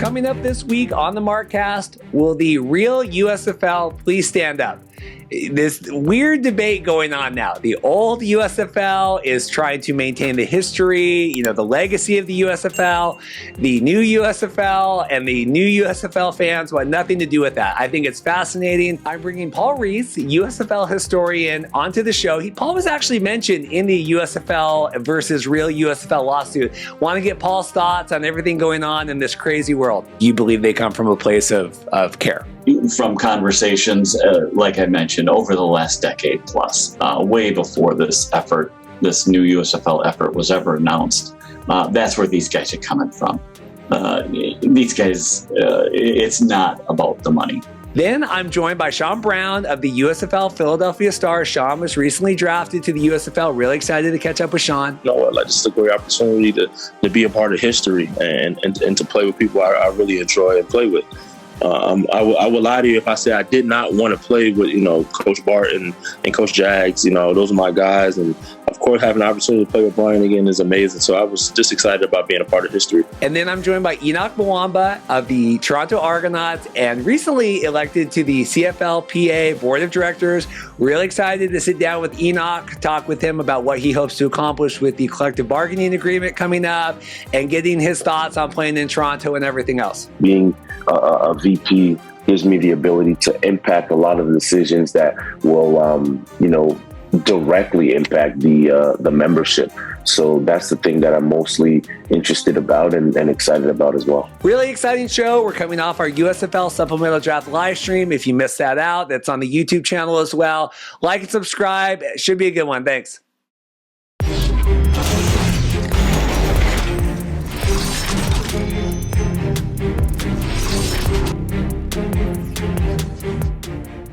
Coming up this week on the Markcast, will the real USFL please stand up? This weird debate going on now. The old USFL is trying to maintain the history, the legacy of the USFL. The new USFL and the new USFL fans want nothing to do with that. I think it's fascinating. I'm bringing Paul Reeths, USFL historian, onto the show. Paul was actually mentioned in the USFL versus real USFL lawsuit. Want to get Paul's thoughts on everything going on in this crazy world. You believe they come from a place of care? From conversations, like I mentioned, over the last decade plus, way before this new USFL effort was ever announced, that's where these guys are coming from. These guys, it's not about the money. Then I'm joined by Sean Brown of the USFL Philadelphia Stars. Sean was recently drafted to the USFL. Really excited to catch up with Sean. Just a great opportunity to be a part of history and to play with people I really enjoy and play with. I would lie to you if I said I did not want to play with, Coach Barton and Coach Jags. Those are my guys. And, of course, having an opportunity to play with Brian again is amazing. So I was just excited about being a part of history. And then I'm joined by Henoc Muamba of the Toronto Argonauts and recently elected to the CFLPA Board of Directors. Really excited to sit down with Henoc, talk with him about what he hopes to accomplish with the collective bargaining agreement coming up and getting his thoughts on playing in Toronto and everything else. Being a VP gives me the ability to impact a lot of the decisions that will, directly impact the membership. So that's the thing that I'm mostly interested about and excited about as well. Really exciting show. We're coming off our USFL Supplemental Draft live stream. If you missed that out, that's on the YouTube channel as well. Like and subscribe. It should be a good one. Thanks.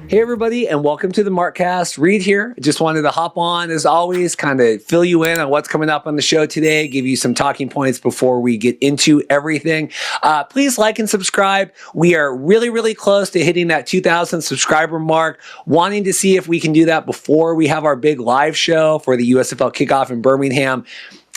Hey everybody, and welcome to the Markcast. Reed here. Just wanted to hop on as always, kind of fill you in on what's coming up on the show today, give you some talking points before we get into everything. Please like and subscribe. We are really, really close to hitting that 2,000 subscriber mark. Wanting to see if we can do that before we have our big live show for the USFL kickoff in Birmingham.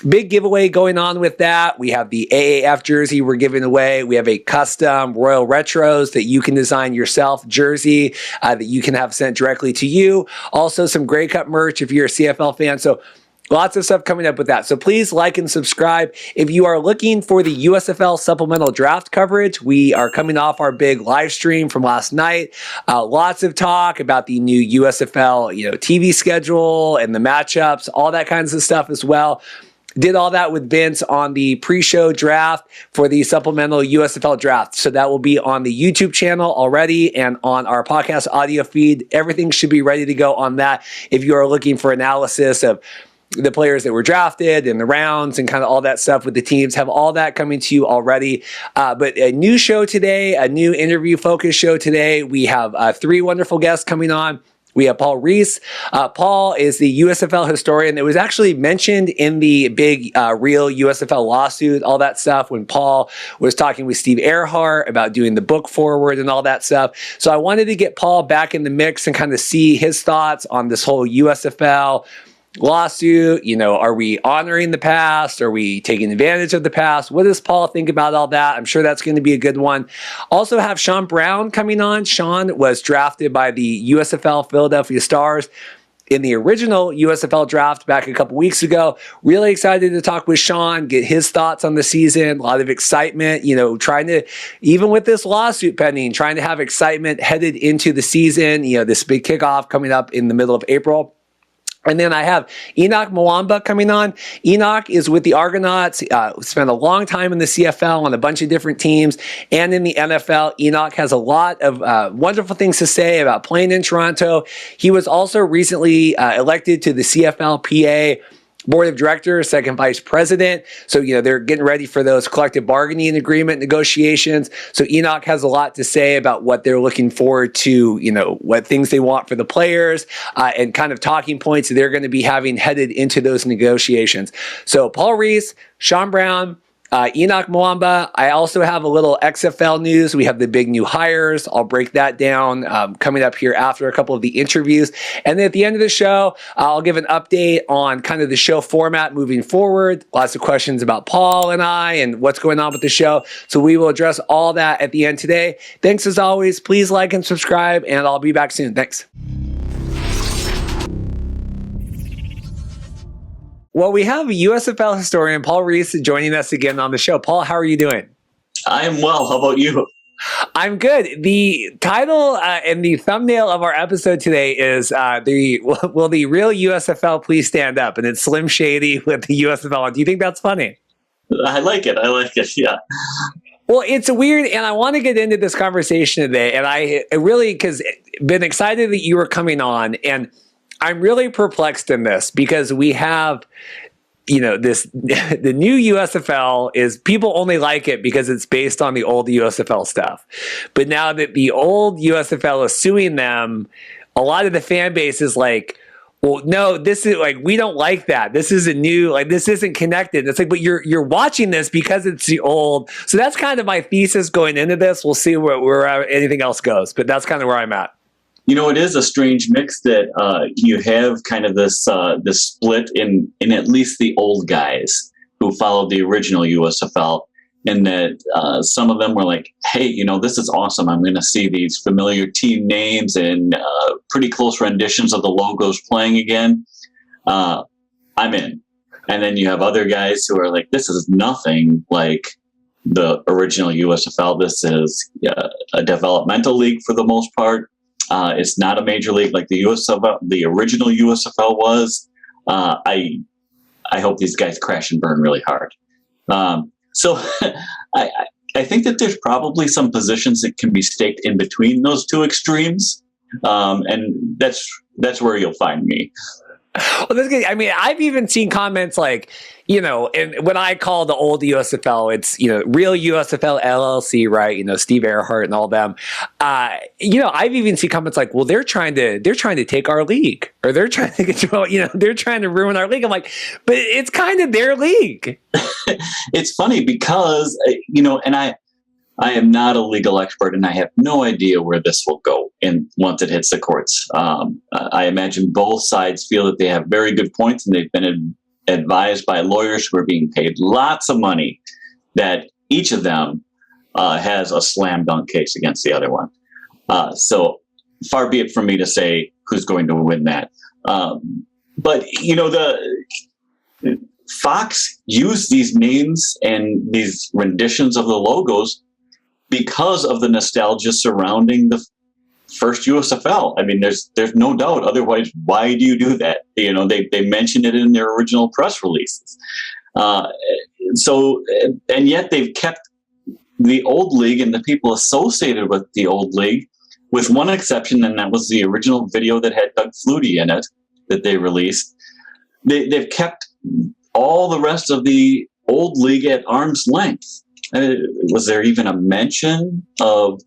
Big giveaway going on with that. We have the AAF jersey we're giving away. We have a custom Royal Retros that you can design yourself jersey that you can have sent directly to you. Also some Grey Cup merch if you're a CFL fan. So lots of stuff coming up with that. So please like and subscribe. If you are looking for the USFL supplemental draft coverage, we are coming off our big live stream from last night. Lots of talk about the new USFL TV schedule and the matchups, all that kinds of stuff as well. Did all that with Vince on the pre-show draft for the supplemental USFL draft. So that will be on the YouTube channel already and on our podcast audio feed. Everything should be ready to go on that. If you are looking for analysis of the players that were drafted and the rounds and kind of all that stuff with the teams, have all that coming to you already. But a new show today, a new interview focus show today. We have 3 wonderful guests coming on. We have Paul Reeths. Paul is the USFL historian that was actually mentioned in the big real USFL lawsuit, all that stuff, when Paul was talking with Steve Earhart about doing the book forward and all that stuff. So I wanted to get Paul back in the mix and kind of see his thoughts on this whole USFL lawsuit. Are we honoring the past? Are we taking advantage of the past? What does Paul think about all that? I'm sure that's going to be a good one. Also have Sean Brown coming on. Sean was drafted by the USFL Philadelphia Stars in the original USFL draft back a couple weeks ago. Really excited to talk with Sean, get his thoughts on the season. A lot of excitement, trying to, even with this lawsuit pending, trying to have excitement headed into the season, this big kickoff coming up in the middle of April. And then I have Henoc Muamba coming on. Henoc is with the Argonauts, spent a long time in the CFL on a bunch of different teams and in the NFL. Henoc has a lot of wonderful things to say about playing in Toronto. He was also recently elected to the CFLPA Board of Directors, second vice president. So, they're getting ready for those collective bargaining agreement negotiations. So Henoc has a lot to say about what they're looking forward to, what things they want for the players and kind of talking points that they're going to be having headed into those negotiations. So Paul Reeths, Sean Brown, Henoc, Muamba. I also have a little XFL news. We have the big new hires. I'll break that down coming up here after a couple of the interviews. And then at the end of the show, I'll give an update on kind of the show format moving forward. Lots of questions about Paul and I and what's going on with the show. So we will address all that at the end today. Thanks as always. Please like and subscribe, and I'll be back soon. Thanks. Well, we have USFL historian Paul Reeths joining us again on the show. Paul, how are you doing? I am well. How about you? I'm good. The title and the thumbnail of our episode today is Will the real USFL please stand up? And it's Slim Shady with the USFL. Do you think that's funny? I like it. Yeah. Well, it's weird, and I want to get into this conversation today. And I really, because been excited that you were coming on, and I'm really perplexed in this because we have, the new USFL is people only like it because it's based on the old USFL stuff. But now that the old USFL is suing them, a lot of the fan base is like, well, no, this is like, we don't like that. This is a new, like, this isn't connected. It's like, but you're watching this because it's the old. So that's kind of my thesis going into this. We'll see where anything else goes, but that's kind of where I'm at. It is a strange mix that you have kind of this split in at least the old guys who followed the original USFL, and that some of them were like, hey, this is awesome. I'm going to see these familiar team names and pretty close renditions of the logos playing again. I'm in. And then you have other guys who are like, this is nothing like the original USFL. This is a developmental league for the most part. It's not a major league like the USFL, the original USFL was. I hope these guys crash and burn really hard. So I think that there's probably some positions that can be staked in between those two extremes, and that's where you'll find me. Well, that's good. I mean, I've even seen comments like, and when I call the old USFL, it's, real USFL LLC, right? Steve Earhart and all them. I've even seen comments like, well, they're trying to take our league, or they're trying to control, they're trying to ruin our league. I'm like, but it's kind of their league. It's funny because, and I am not a legal expert, and I have no idea where this will go once it hits the courts. I imagine both sides feel that they have very good points, and they've been advised by lawyers who are being paid lots of money that each of them has a slam dunk case against the other one. So far be it from me to say who's going to win that. But the Fox used these names and these renditions of the logos because of the nostalgia surrounding the first USFL. I mean, there's no doubt. Otherwise, why do you do that? They mentioned it in their original press releases. And yet they've kept the old league and the people associated with the old league, with one exception, and that was the original video that had Doug Flutie in it that they released. They've kept all the rest of the old league at arm's length. Was there even a mention of,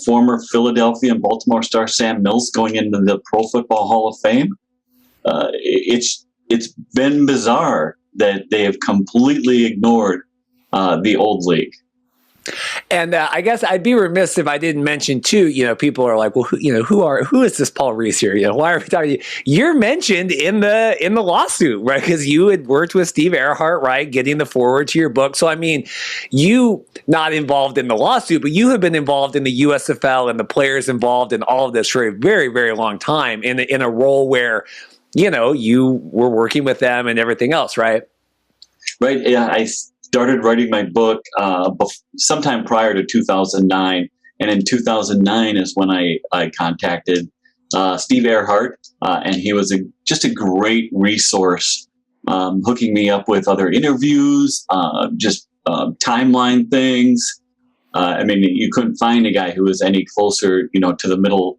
former Philadelphia and Baltimore star Sam Mills going into the Pro Football Hall of Fame? It's been bizarre that they have completely ignored the old league. And I guess I'd be remiss if I didn't mention too. People are like, well, who is this Paul Reeths here? Why are we talking? You're mentioned in the lawsuit, right? Because you had worked with Steve Earhart, right, getting the forward to your book. So I mean, you not involved in the lawsuit, but you have been involved in the USFL and the players involved in all of this for a very, very long time in a role where you were working with them and everything else, right? Right. Yeah. I started writing my book sometime prior to 2009. And in 2009 is when I contacted Steve Earhart, and he was just a great resource, hooking me up with other interviews, timeline things. I mean, you couldn't find a guy who was any closer, to the middle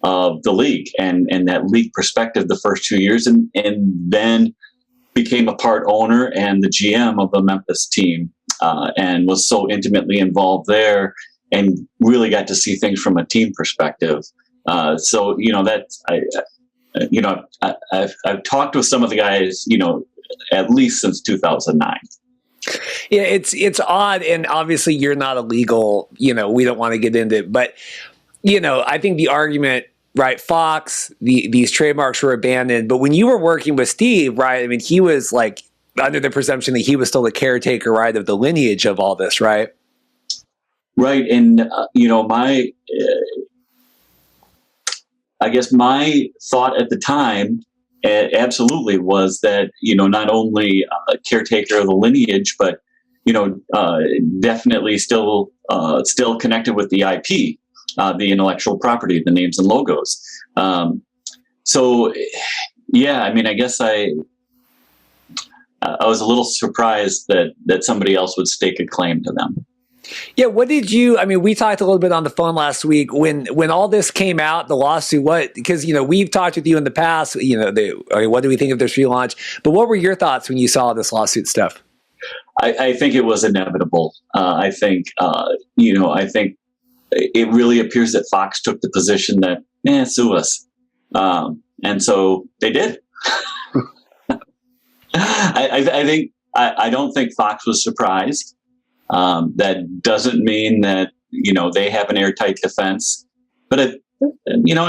of the league and that league perspective the first 2 years, and then became a part owner and the GM of the Memphis team, and was so intimately involved there and really got to see things from a team perspective. I've I've talked with some of the guys, at least since 2009. Yeah, it's odd, and obviously you're not a legal, we don't want to get into it, but I think the argument, right, Fox, these trademarks were abandoned, but when you were working with Steve, right, I mean, he was like under the presumption that he was still the caretaker, right, of the lineage of all this, right? Right, and my I guess my thought at the time absolutely was that not only a caretaker of the lineage, but definitely still connected with the IP, the intellectual property, the names and logos. So yeah, I mean, I guess I was a little surprised that somebody else would stake a claim to them. Yeah, what did you? I mean, we talked a little bit on the phone last week when all this came out, the lawsuit. Because we've talked with you in the past. What do we think of this relaunch? But what were your thoughts when you saw this lawsuit stuff? I think it was inevitable. I think it really appears that Fox took the position that sue us, and so they did. I don't think Fox was surprised. That doesn't mean that they have an airtight defense, but I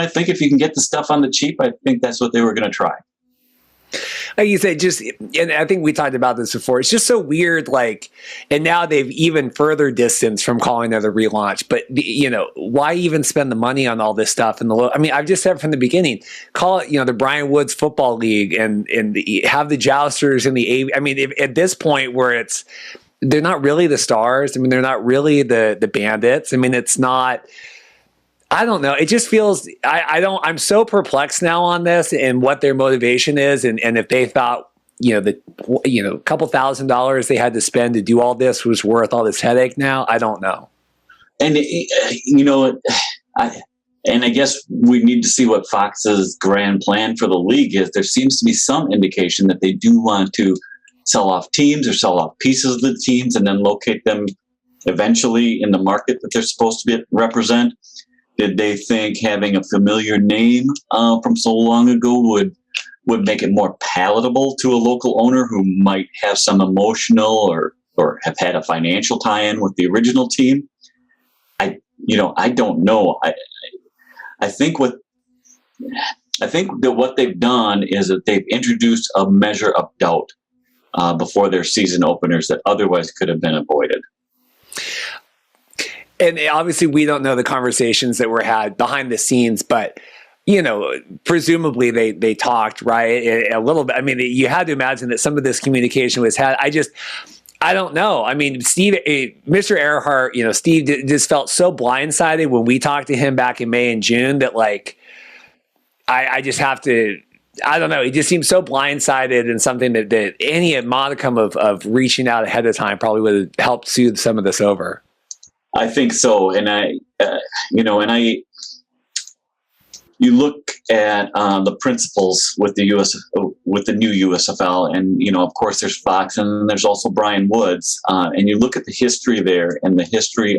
think if you can get the stuff on the cheap, I think that's what they were going to try. Like you said, and I think we talked about this before. It's just so weird. And now they've even further distanced from calling it a relaunch. But why even spend the money on all this stuff? I've just said from the beginning, call it the Brian Woods Football League and have the jousters and the. I mean, at this point where they're not really the stars. I mean, they're not really the bandits. I mean, it's not. I don't know. It just feels. I'm so perplexed now on this and what their motivation is, and if they thought a couple $1,000s they had to spend to do all this was worth all this headache. Now I don't know. And I guess we need to see what Fox's grand plan for the league is. There seems to be some indication that they do want to sell off teams or sell off pieces of the teams and then locate them eventually in the market that they're supposed to represent. Did they think having a familiar name from so long ago would make it more palatable to a local owner who might have some emotional or have had a financial tie-in with the original team? I don't know. I think that what they've done is that they've introduced a measure of doubt before their season openers that otherwise could have been avoided. And obviously we don't know the conversations that were had behind the scenes, but presumably they talked, right? A little bit. I mean, you had to imagine that some of this communication was had. I don't know. I mean, Steve, Mr. Earhart, Steve just felt so blindsided when we talked to him back in May and June that I just have to. I don't know. He just seems so blindsided, and something that any modicum of reaching out ahead of time probably would have helped soothe some of this over. I think so, and you look at the principles with the new USFL, and of course there's Fox, and there's also Brian Woods, and you look at the history there and the history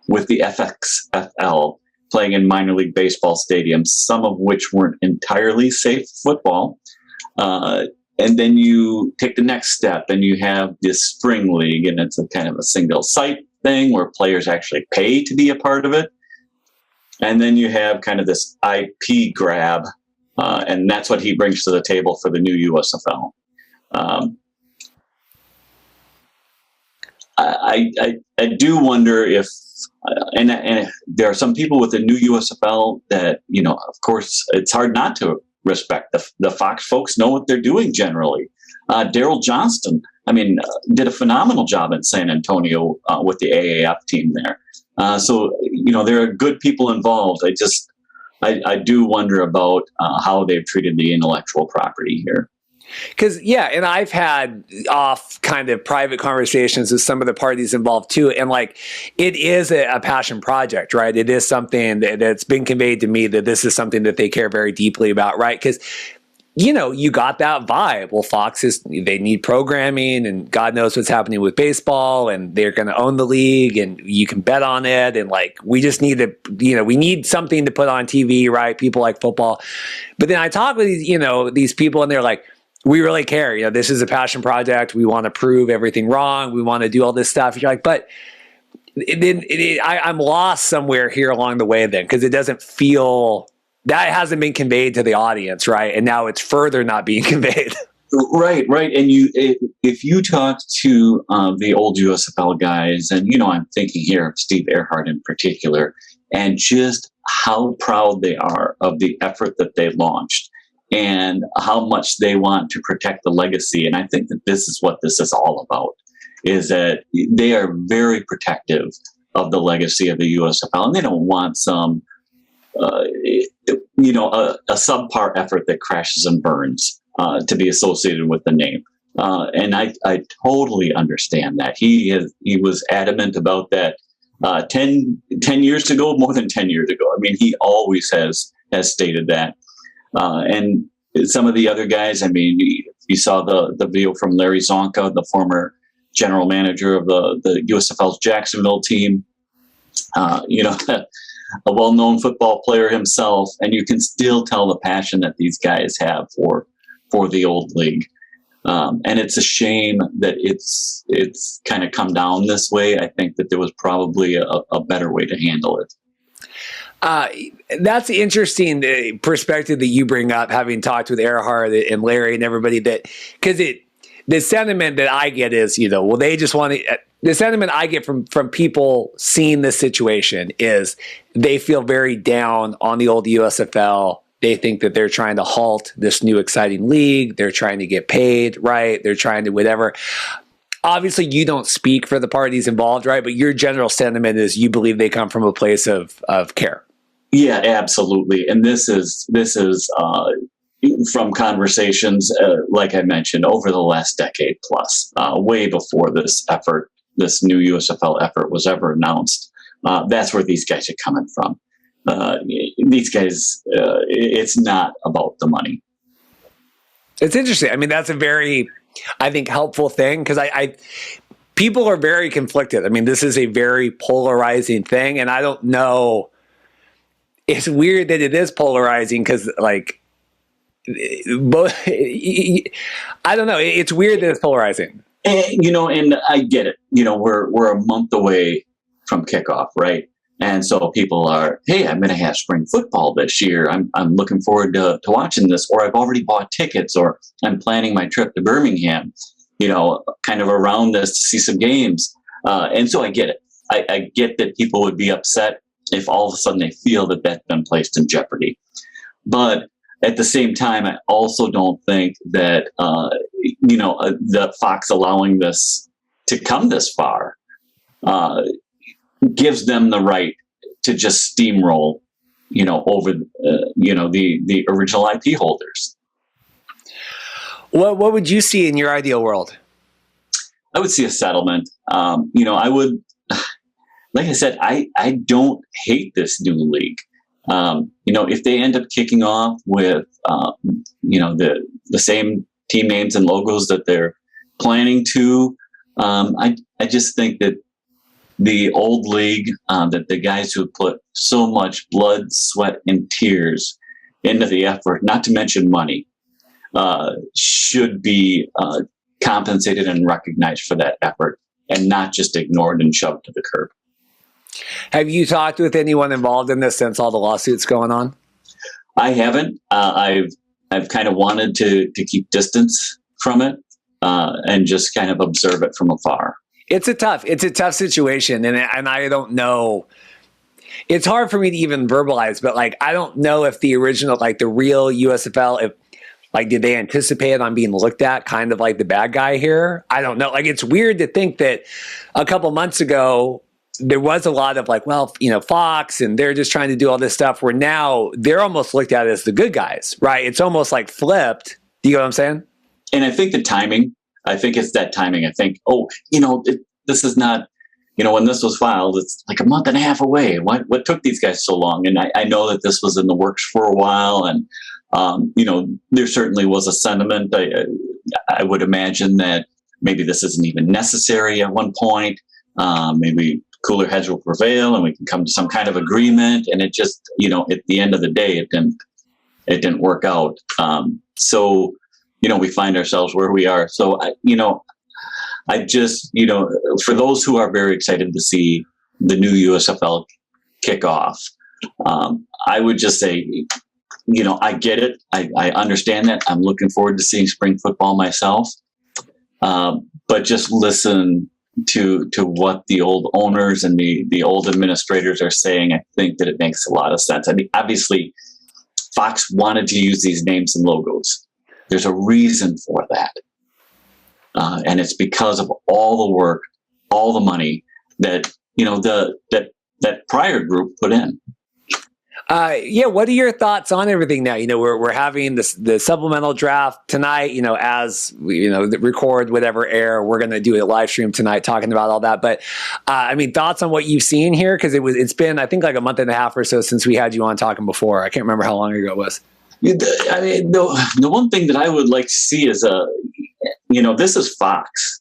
with the XFL. Playing in minor league baseball stadiums, some of which weren't entirely safe football. And then you take the next step and you have this spring league, and it's a kind of a single site thing where players actually pay to be a part of it. And then you have kind of this IP grab, and that's what he brings to the table for the new USFL. I do wonder if, and there are some people with the new USFL that, of course, it's hard not to respect. The Fox folks know what they're doing generally. Daryl Johnston, did a phenomenal job in San Antonio with the AAF team there. So there are good people involved. I do wonder about how they've treated the intellectual property here. Because, and I've had off kind of private conversations with some of the parties involved too. And it is a passion project, right? It is something that's been conveyed to me that this is something that they care very deeply about, right? Because, you got that vibe. Well, they need programming, and God knows what's happening with baseball, and they're going to own the league, and you can bet on it. And we just need to, we need something to put on TV, right? People like football. But then I talk with these people, and they're like, we really care. You know, this is a passion project. We want to prove everything wrong. We want to do all this stuff. You're like, but I'm lost somewhere here along the way then, because it doesn't feel that hasn't been conveyed to the audience, right? And now it's further not being conveyed. Right. And if you talk to the old USFL guys, and I'm thinking here of Steve Earhart in particular, and just how proud they are of the effort that they launched, and how much they want to protect the legacy. And I think that this is what this is all about, is that they are very protective of the legacy of the USFL, and they don't want some, a subpar effort that crashes and burns to be associated with the name. And I totally understand that. He was adamant about that 10 years ago, more than 10 years ago. I mean, he always has stated that. And some of the other guys, I mean, you saw the video from Larry Zonka, the former general manager of the USFL's Jacksonville team, a well-known football player himself, and you can still tell the passion that these guys have for the old league. And it's a shame that it's kind of come down this way. I think that there was probably a better way to handle it. That's interesting, the perspective that you bring up, having talked with Earhart and Larry and everybody, that because the sentiment that I get is, they just want to. The sentiment I get from people seeing this situation is they feel very down on the old USFL. They think that they're trying to halt this new exciting league. They're trying to get paid, right? They're trying to whatever. Obviously, you don't speak for the parties involved, right? But your general sentiment is you believe they come from a place of care. Yeah, absolutely. And this is from conversations, like I mentioned, over the last decade plus, way before this new USFL effort was ever announced. That's where these guys are coming from. These guys, it's not about the money. It's interesting. I mean, that's a very, I think, helpful thing, because people are very conflicted. I mean, this is a very polarizing thing, and I don't know. It's weird that it is polarizing because, like, both. I don't know. It's weird that it's polarizing. And I get it. We're a month away from kickoff, right? And so people are, hey, I'm going to have spring football this year. I'm looking forward to watching this, or I've already bought tickets, or I'm planning my trip to Birmingham, kind of around this to see some games. And so I get it. I get that people would be upset if all of a sudden they feel that that's been placed in jeopardy. But at the same time, I also don't think that, the Fox allowing this to come this far gives them the right to just steamroll, over, the original IP holders. What would you see in your ideal world? I would see a settlement. I would, like I said, I don't hate this new league. If they end up kicking off with, the same team names and logos that they're planning to, I just think that the old league, that the guys who put so much blood, sweat, and tears into the effort, not to mention money, should be compensated and recognized for that effort, and not just ignored and shoved to the curb. Have you talked with anyone involved in this since all the lawsuits going on? I haven't. I've kind of wanted to keep distance from it and just kind of observe it from afar. It's a tough situation, and I don't know. It's hard for me to even verbalize, but I don't know if the original, the real USFL, did they anticipate on being looked at kind of like the bad guy here? I don't know. It's weird to think that a couple months ago there was a lot of Fox, and they're just trying to do all this stuff, where now they're almost looked at as the good guys, right? It's almost flipped. Do you know what I'm saying? And I think the timing. I think it's that timing. I think, this is not, when this was filed, it's like a month and a half away. What took these guys so long? And I know that this was in the works for a while. And, there certainly was a sentiment. I would imagine that maybe this isn't even necessary at one point. Maybe cooler heads will prevail and we can come to some kind of agreement. And it just, at the end of the day, it didn't work out. So, we find ourselves where we are. So, I just, for those who are very excited to see the new USFL kick off, I would just say, I get it. I understand that. I'm looking forward to seeing spring football myself. But just listen to what the old owners and the old administrators are saying. I think that it makes a lot of sense. I mean, obviously, Fox wanted to use these names and logos. There's a reason for that. And it's because of all the work, all the money that, that prior group put in. What are your thoughts on everything now? We're having the supplemental draft tonight, as we, record whatever air, we're going to do a live stream tonight talking about all that. But thoughts on what you've seen here? Cause it's been, I think, like a month and a half or so since we had you on talking before. I can't remember how long ago it was. The one thing that I would like to see is, this is Fox.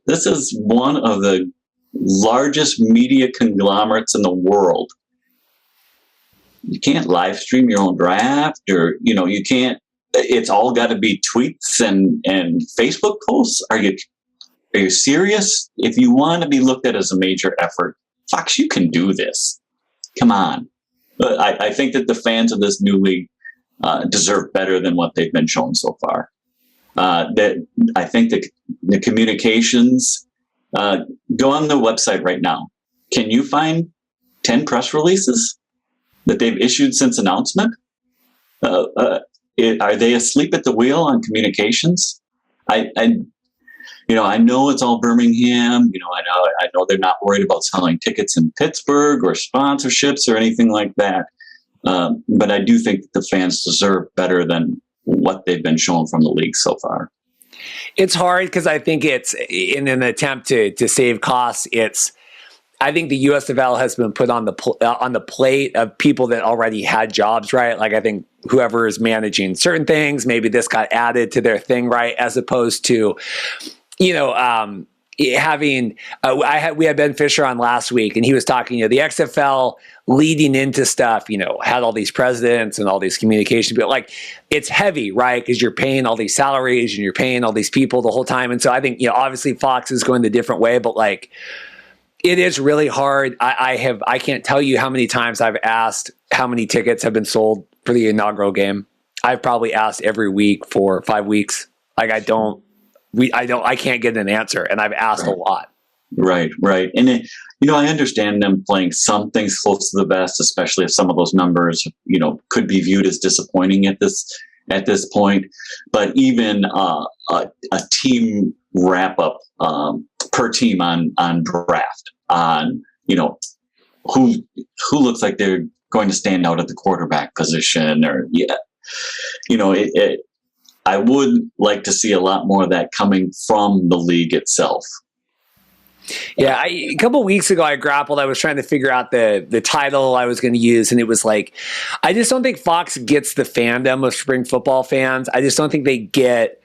This is one of the largest media conglomerates in the world. You can't live stream your own draft, or, you can't, it's all got to be tweets and Facebook posts. Are you serious? If you want to be looked at as a major effort, Fox, you can do this. Come on. But I think that the fans of this new league deserve better than what they've been shown so far. That I think the communications, go on the website right now. Can you find 10 press releases that they've issued since announcement? Are they asleep at the wheel on communications? I know it's all Birmingham. I know they're not worried about selling tickets in Pittsburgh or sponsorships or anything like that. But I do think that the fans deserve better than what they've been shown from the league so far. It's hard because I think it's in an attempt to save costs. I think the USFL has been put on the plate of people that already had jobs, right? Like, I think whoever is managing certain things, maybe this got added to their thing, right? As opposed to, having we had Ben Fisher on last week, and he was talking, the XFL leading into stuff, had all these presidents and all these communication people. Like, it's heavy, right? Because you're paying all these salaries and you're paying all these people the whole time. And so I think, obviously Fox is going the different way, but like, it is really hard. I can't tell you how many times I've asked how many tickets have been sold for the inaugural game. I've probably asked every week for 5 weeks. Like, I can't get an answer, and I've asked a lot. Right. And I understand them playing some things close to the vest, especially if some of those numbers, could be viewed as disappointing at this point. But even a team wrap up per team on draft, on who looks like they're going to stand out at the quarterback position, or I would like to see a lot more of that coming from the league itself. Yeah, a couple of weeks ago, I was trying to figure out the title I was going to use, and it was like, I just don't think Fox gets the fandom of spring football fans. I just don't think they get,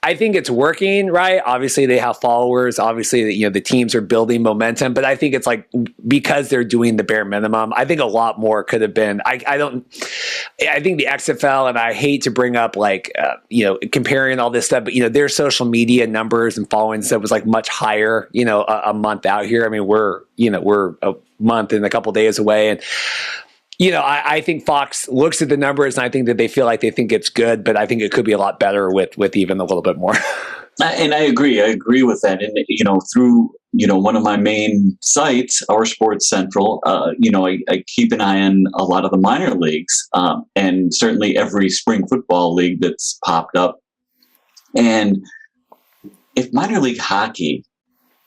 I think it's working, right? Obviously, they have followers. Obviously, the teams are building momentum. But I think it's like, because they're doing the bare minimum, I think a lot more could have been. I think the XFL, and I hate to bring up comparing all this stuff, but their social media numbers and following stuff was like much higher, a month out here. I mean, we're a month and a couple days away, and I think Fox looks at the numbers, and I think that they think it's good, but I think it could be a lot better with even a little bit more. And I agree with that. And, through, one of my main sites, Our Sports Central, I keep an eye on a lot of the minor leagues, and certainly every spring football league that's popped up. And if minor league hockey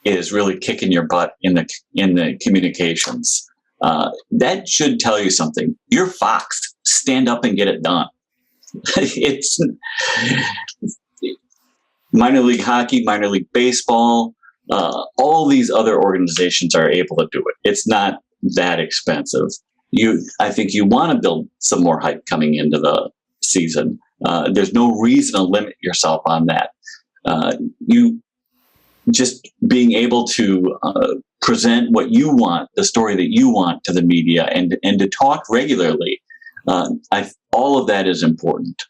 is really kicking your butt in the communications, that should tell you something. You're Fox. Stand up and get it done. It's minor league hockey, minor league baseball. All these other organizations are able to do it. It's not that expensive. I think you want to build some more hype coming into the season. There's no reason to limit yourself on that. You just being able to present what you want, the story that you want to the media, and to talk regularly. All of that is important.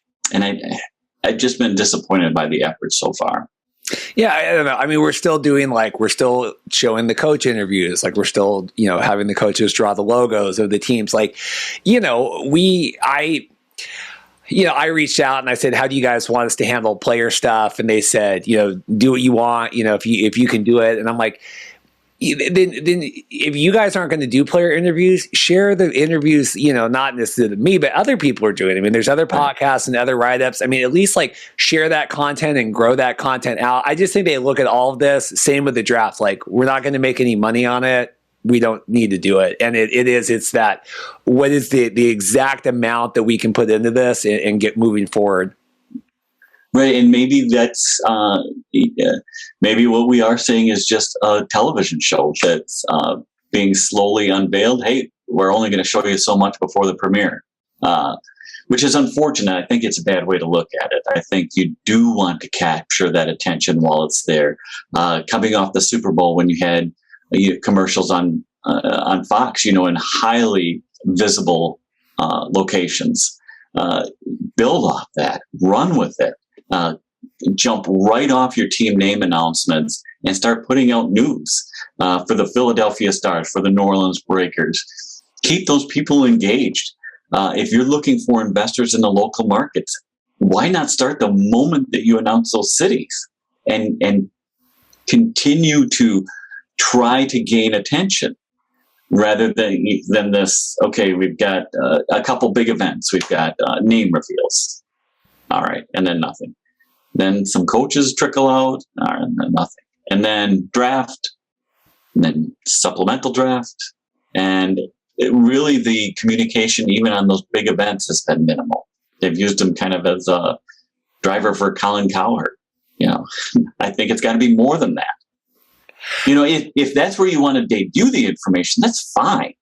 I've just been disappointed by the effort so far. Yeah, I don't know. I mean, we're still showing the coach interviews. Like, we're still, having the coaches draw the logos of the teams. Like, I reached out and I said, how do you guys want us to handle player stuff? And they said, do what you want, if you can do it. And I'm like, then if you guys aren't going to do player interviews, share the interviews, not necessarily me, but other people are doing. I mean, there's other podcasts and other write-ups. I mean, at least like share that content and grow that content out. I just think they look at all of this. Same with the draft. Like, we're not going to make any money on it. We don't need to do it. And it's that, what is the exact amount that we can put into this and get moving forward? Right, and maybe that's maybe what we are seeing is just a television show that's being slowly unveiled. Hey, we're only going to show you so much before the premiere, which is unfortunate. I think it's a bad way to look at it. I think you do want to capture that attention while it's there. Coming off the Super Bowl, when you had commercials on Fox, in highly visible locations, build off that, run with it. Jump right off your team name announcements and start putting out news for the Philadelphia Stars, for the New Orleans Breakers. Keep those people engaged. If you're looking for investors in the local markets, why not start the moment that you announce those cities and continue to try to gain attention rather than this, okay, we've got a couple big events. We've got name reveals. All right, and then nothing. Then some coaches trickle out, and then nothing. And then draft, and then supplemental draft. And really the communication, even on those big events, has been minimal. They've used them kind of as a driver for Colin Cowherd. I think it's got to be more than that. If that's where you want to debut the information, that's fine.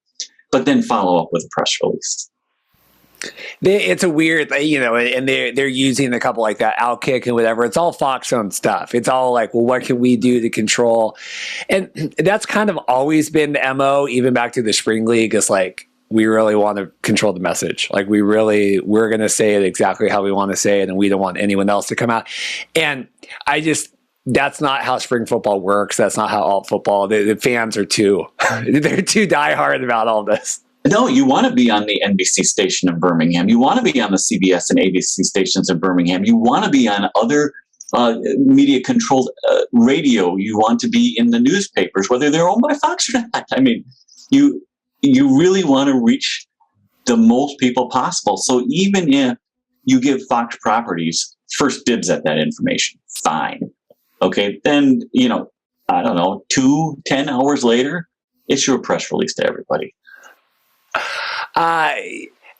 But then follow up with a press release. It's a weird, and they're using a couple like that, Outkick and whatever. It's all Fox-owned stuff. It's all like, well, what can we do to control? And that's kind of always been the MO, even back to the Spring League. It's like, we really want to control the message. Like, we're going to say it exactly how we want to say it, and we don't want anyone else to come out. And that's not how spring football works. That's not how alt football. The fans are they're too diehard about all this. No, you want to be on the NBC station in Birmingham. You want to be on the CBS and ABC stations in Birmingham. You want to be on other media-controlled radio. You want to be in the newspapers, whether they're owned by Fox or not. I mean, you really want to reach the most people possible. So even if you give Fox Properties first dibs at that information, fine. Okay, then, I don't know, 10 hours later, issue a press release to everybody.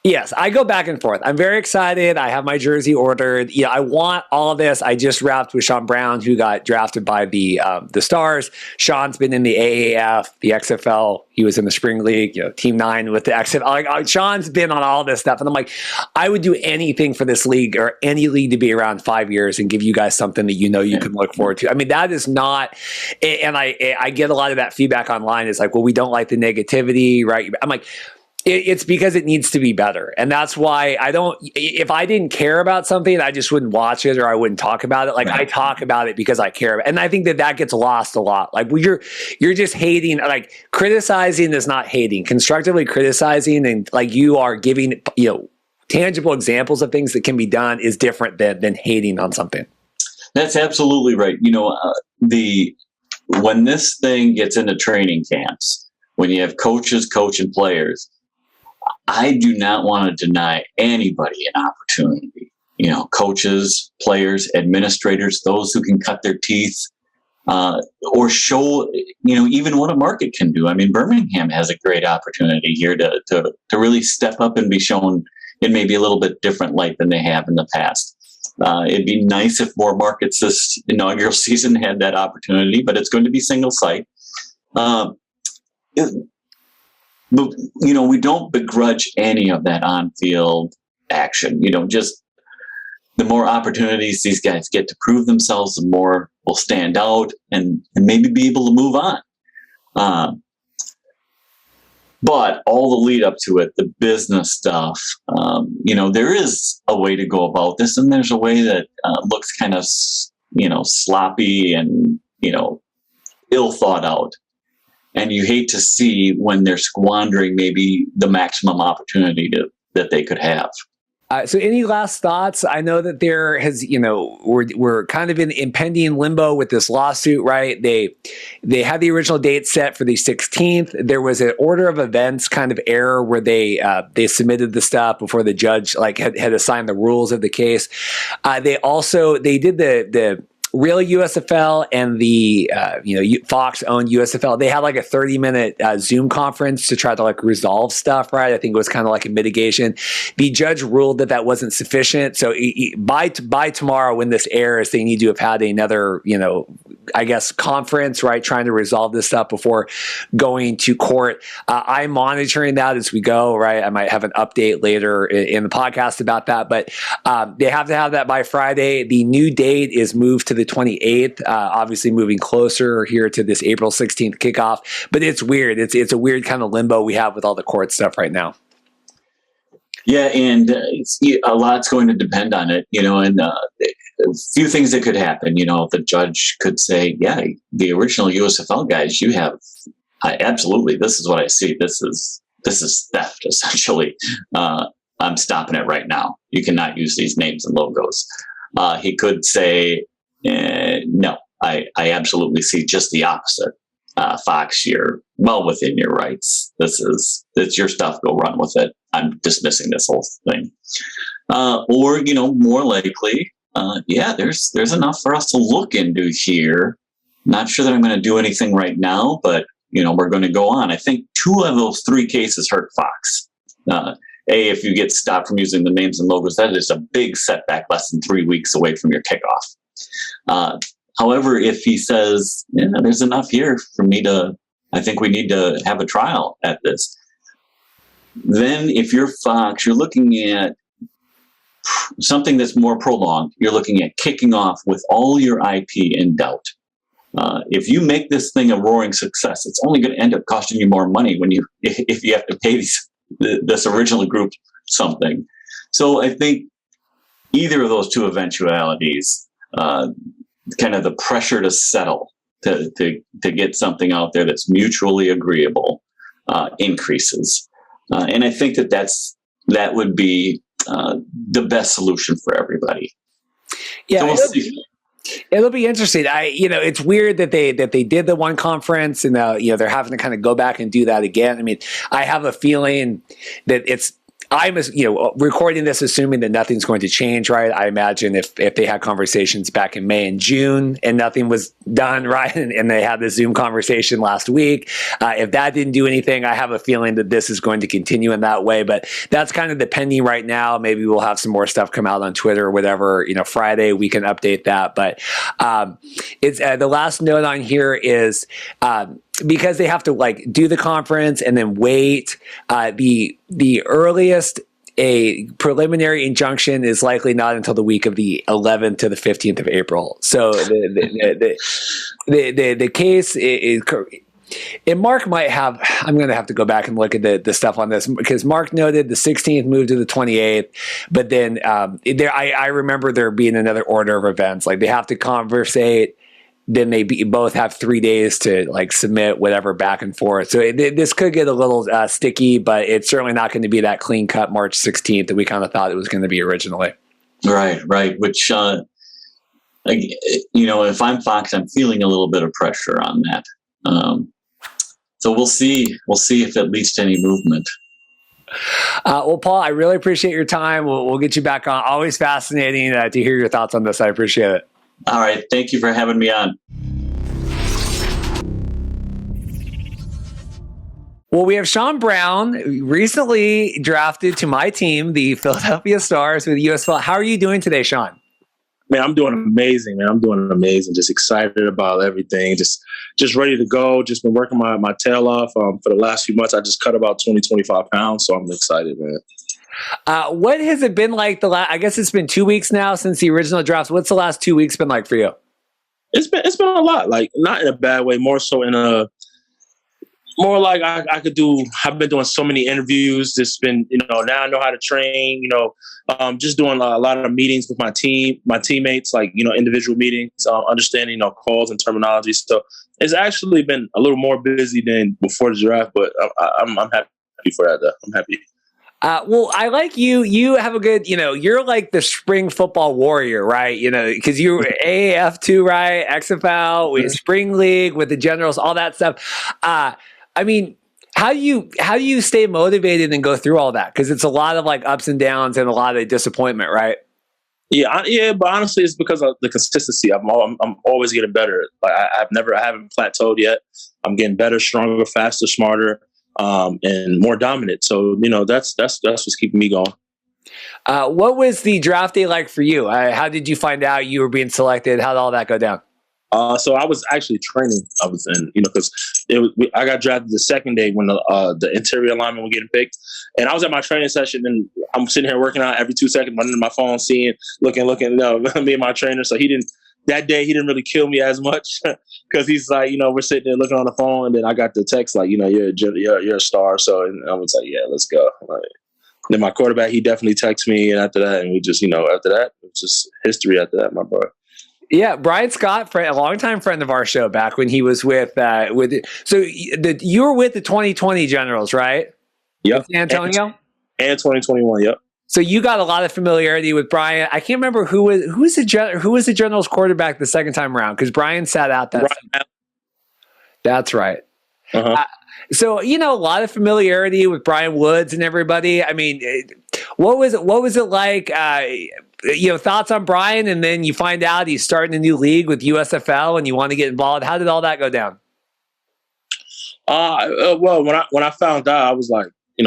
Yes, I go back and forth. I'm very excited. I have my jersey ordered. Yeah, I want all of this. I just wrapped with Sean Brown, who got drafted by the Stars. Sean's been in the AAF, the XFL. He was in the Spring League, Team 9 with the XFL. Sean's been on all this stuff. And I'm like, I would do anything for this league or any league to be around 5 years and give you guys something that you can look forward to. I mean, that is not, and I get a lot of that feedback online. It's like, well, we don't like the negativity, right? I'm like, it's because it needs to be better. And that's why if I didn't care about something, I just wouldn't watch it or I wouldn't talk about it. Like, right. I talk about it because I care. And I think that gets lost a lot. Like, you're just hating, like, criticizing is not hating. Constructively criticizing and like you are giving, tangible examples of things that can be done is different than hating on something. That's absolutely right. When this thing gets into training camps, when you have coaches coaching players, I do not want to deny anybody an opportunity. Coaches, players, administrators, those who can cut their teeth or show, even what a market can do. I mean, Birmingham has a great opportunity here to really step up and be shown in maybe a little bit different light than they have in the past. It'd be nice if more markets this inaugural season had that opportunity, but it's going to be single site. But, we don't begrudge any of that on-field action. Just the more opportunities these guys get to prove themselves, the more will stand out and maybe be able to move on. But all the lead up to it, the business stuff, there is a way to go about this, and there's a way that looks kind of, sloppy and, ill thought out. And you hate to see when they're squandering maybe the maximum opportunity that they could have. So any last thoughts? I know that there has, we're kind of in impending limbo with this lawsuit, right? They had the original date set for the 16th. There was an order of events kind of error where they submitted the stuff before the judge had assigned the rules of the case. They did the real USFL and the Fox owned USFL. They had like a 30-minute Zoom conference to try to resolve stuff, right? I think it was kind of like a mitigation. The judge ruled that wasn't sufficient. So by tomorrow, when this airs, they need to have had another conference, right, trying to resolve this stuff before going to court. I'm monitoring that as we go, right? I might have an update later in the podcast about that, but they have to have that by Friday. The new date is moved to the 28th, obviously moving closer here to this April 16th kickoff. But it's weird. It's a weird kind of limbo we have with all the court stuff right now. Yeah, and a lot's going to depend on it, and a few things that could happen. The judge could say, yeah, the original USFL guys, you have, absolutely, this is what I see. This is theft, essentially. I'm stopping it right now. You cannot use these names and logos. He could say, no, I absolutely see just the opposite. Fox, you're well within your rights. It's your stuff. Go run with it. I'm dismissing this whole thing. Or, more likely, there's enough for us to look into here. Not sure that I'm going to do anything right now, but, we're going to go on. I think 2 of those 3 cases hurt Fox. If you get stopped from using the names and logos, that is a big setback, less than 3 weeks away from your kickoff. However, if he says, there's enough here for me I think we need to have a trial at this. Then if you're Fox, you're looking at something that's more prolonged. You're looking at kicking off with all your IP in doubt. If you make this thing a roaring success, it's only going to end up costing you more money if you have to pay this original group something. So I think either of those 2 eventualities, kind of the pressure to settle, to get something out there that's mutually agreeable, increases. And I think that would be the best solution for everybody. Yeah. So it'll be interesting. It's weird that they did the one conference and they're having to kind of go back and do that again. I mean, I have a feeling that I'm recording this assuming that nothing's going to change, right? I imagine if they had conversations back in May and June and nothing was done, right, and they had the Zoom conversation last week, if that didn't do anything, I have a feeling that this is going to continue in that way. But that's kind of the pending right now. Maybe we'll have some more stuff come out on Twitter or whatever. Friday we can update that. But it's the last note on here is because they have to do the conference and then wait. The earliest a preliminary injunction is likely not until the week of the 11th to the 15th of April. So the case is. And Mark might have, I'm going to have to go back and look at the stuff on this because Mark noted the 16th moved to the 28th, but then I remember there being another order of events. They have to conversate, then they both have 3 days to submit whatever back and forth. So this could get a little sticky, but it's certainly not going to be that clean cut March 16th that we kind of thought it was going to be originally. Right. Which, if I'm Fox, I'm feeling a little bit of pressure on that. So we'll see if it leads to any movement. Well, Paul, I really appreciate your time. We'll get you back on. Always fascinating to hear your thoughts on this. I appreciate it. All right. Thank you for having me on. Well, we have Sean Brown, recently drafted to my team, the Philadelphia Stars with USFL. How are you doing today, Sean? Man, I'm doing amazing, man. I'm doing amazing. Just excited about everything. Just ready to go. Just been working my tail off for the last few months. I just cut about 20, 25 pounds, so I'm excited, man. What has it been like I guess it's been 2 weeks now since the original draft. What's the last 2 weeks been like for you? It's been a lot, not in a bad way, more so in a, More like I could do. I've been doing so many interviews. It's been, now I know how to train. Just doing a lot of meetings with my teammates, like individual meetings, understanding calls and terminology. So it's actually been a little more busy than before the draft, but I'm happy for that. Though. I'm happy. Well, I like you. You have a good, you're like the spring football warrior, right? Because you were AAF too, right? XFL, with spring league, with the generals, all that stuff. I mean, how do you stay motivated and go through all that? Because it's a lot of like ups and downs and a lot of disappointment, right? Yeah, but honestly, it's because of the consistency. I'm always getting better. Like I haven't plateaued yet. I'm getting better, stronger, faster, smarter. And more dominant. So, that's what's keeping me going. What was the draft day like for you? How did you find out you were being selected? How did all that go down? So I was actually training. I was in, because I got drafted the second day when the interior lineman was getting picked. And I was at my training session and I'm sitting here working out every 2 seconds, running to my phone, seeing, looking, me and my trainer. So that day he didn't really kill me as much because he's like, we're sitting there looking on the phone, and then I got the text like, you're a star. So and I was like, yeah, let's go. Then my quarterback, he definitely texted me, and after that, and we just, after that, it was just history. After that, my boy. Yeah, Brian Scott, a longtime friend of our show, back when he was with. So you were with the 2020 Generals, right? Yep. San Antonio and 2021. Yep. So you got a lot of familiarity with Brian. I can't remember who was the Generals quarterback the second time around, because Brian sat out that. Right. That's right. Uh-huh. So a lot of familiarity with Brian Woods and everybody. I mean, what was it like? Thoughts on Brian, and then you find out he's starting a new league with USFL, and you want to get involved. How did all that go down? Well, when I found out, I was like,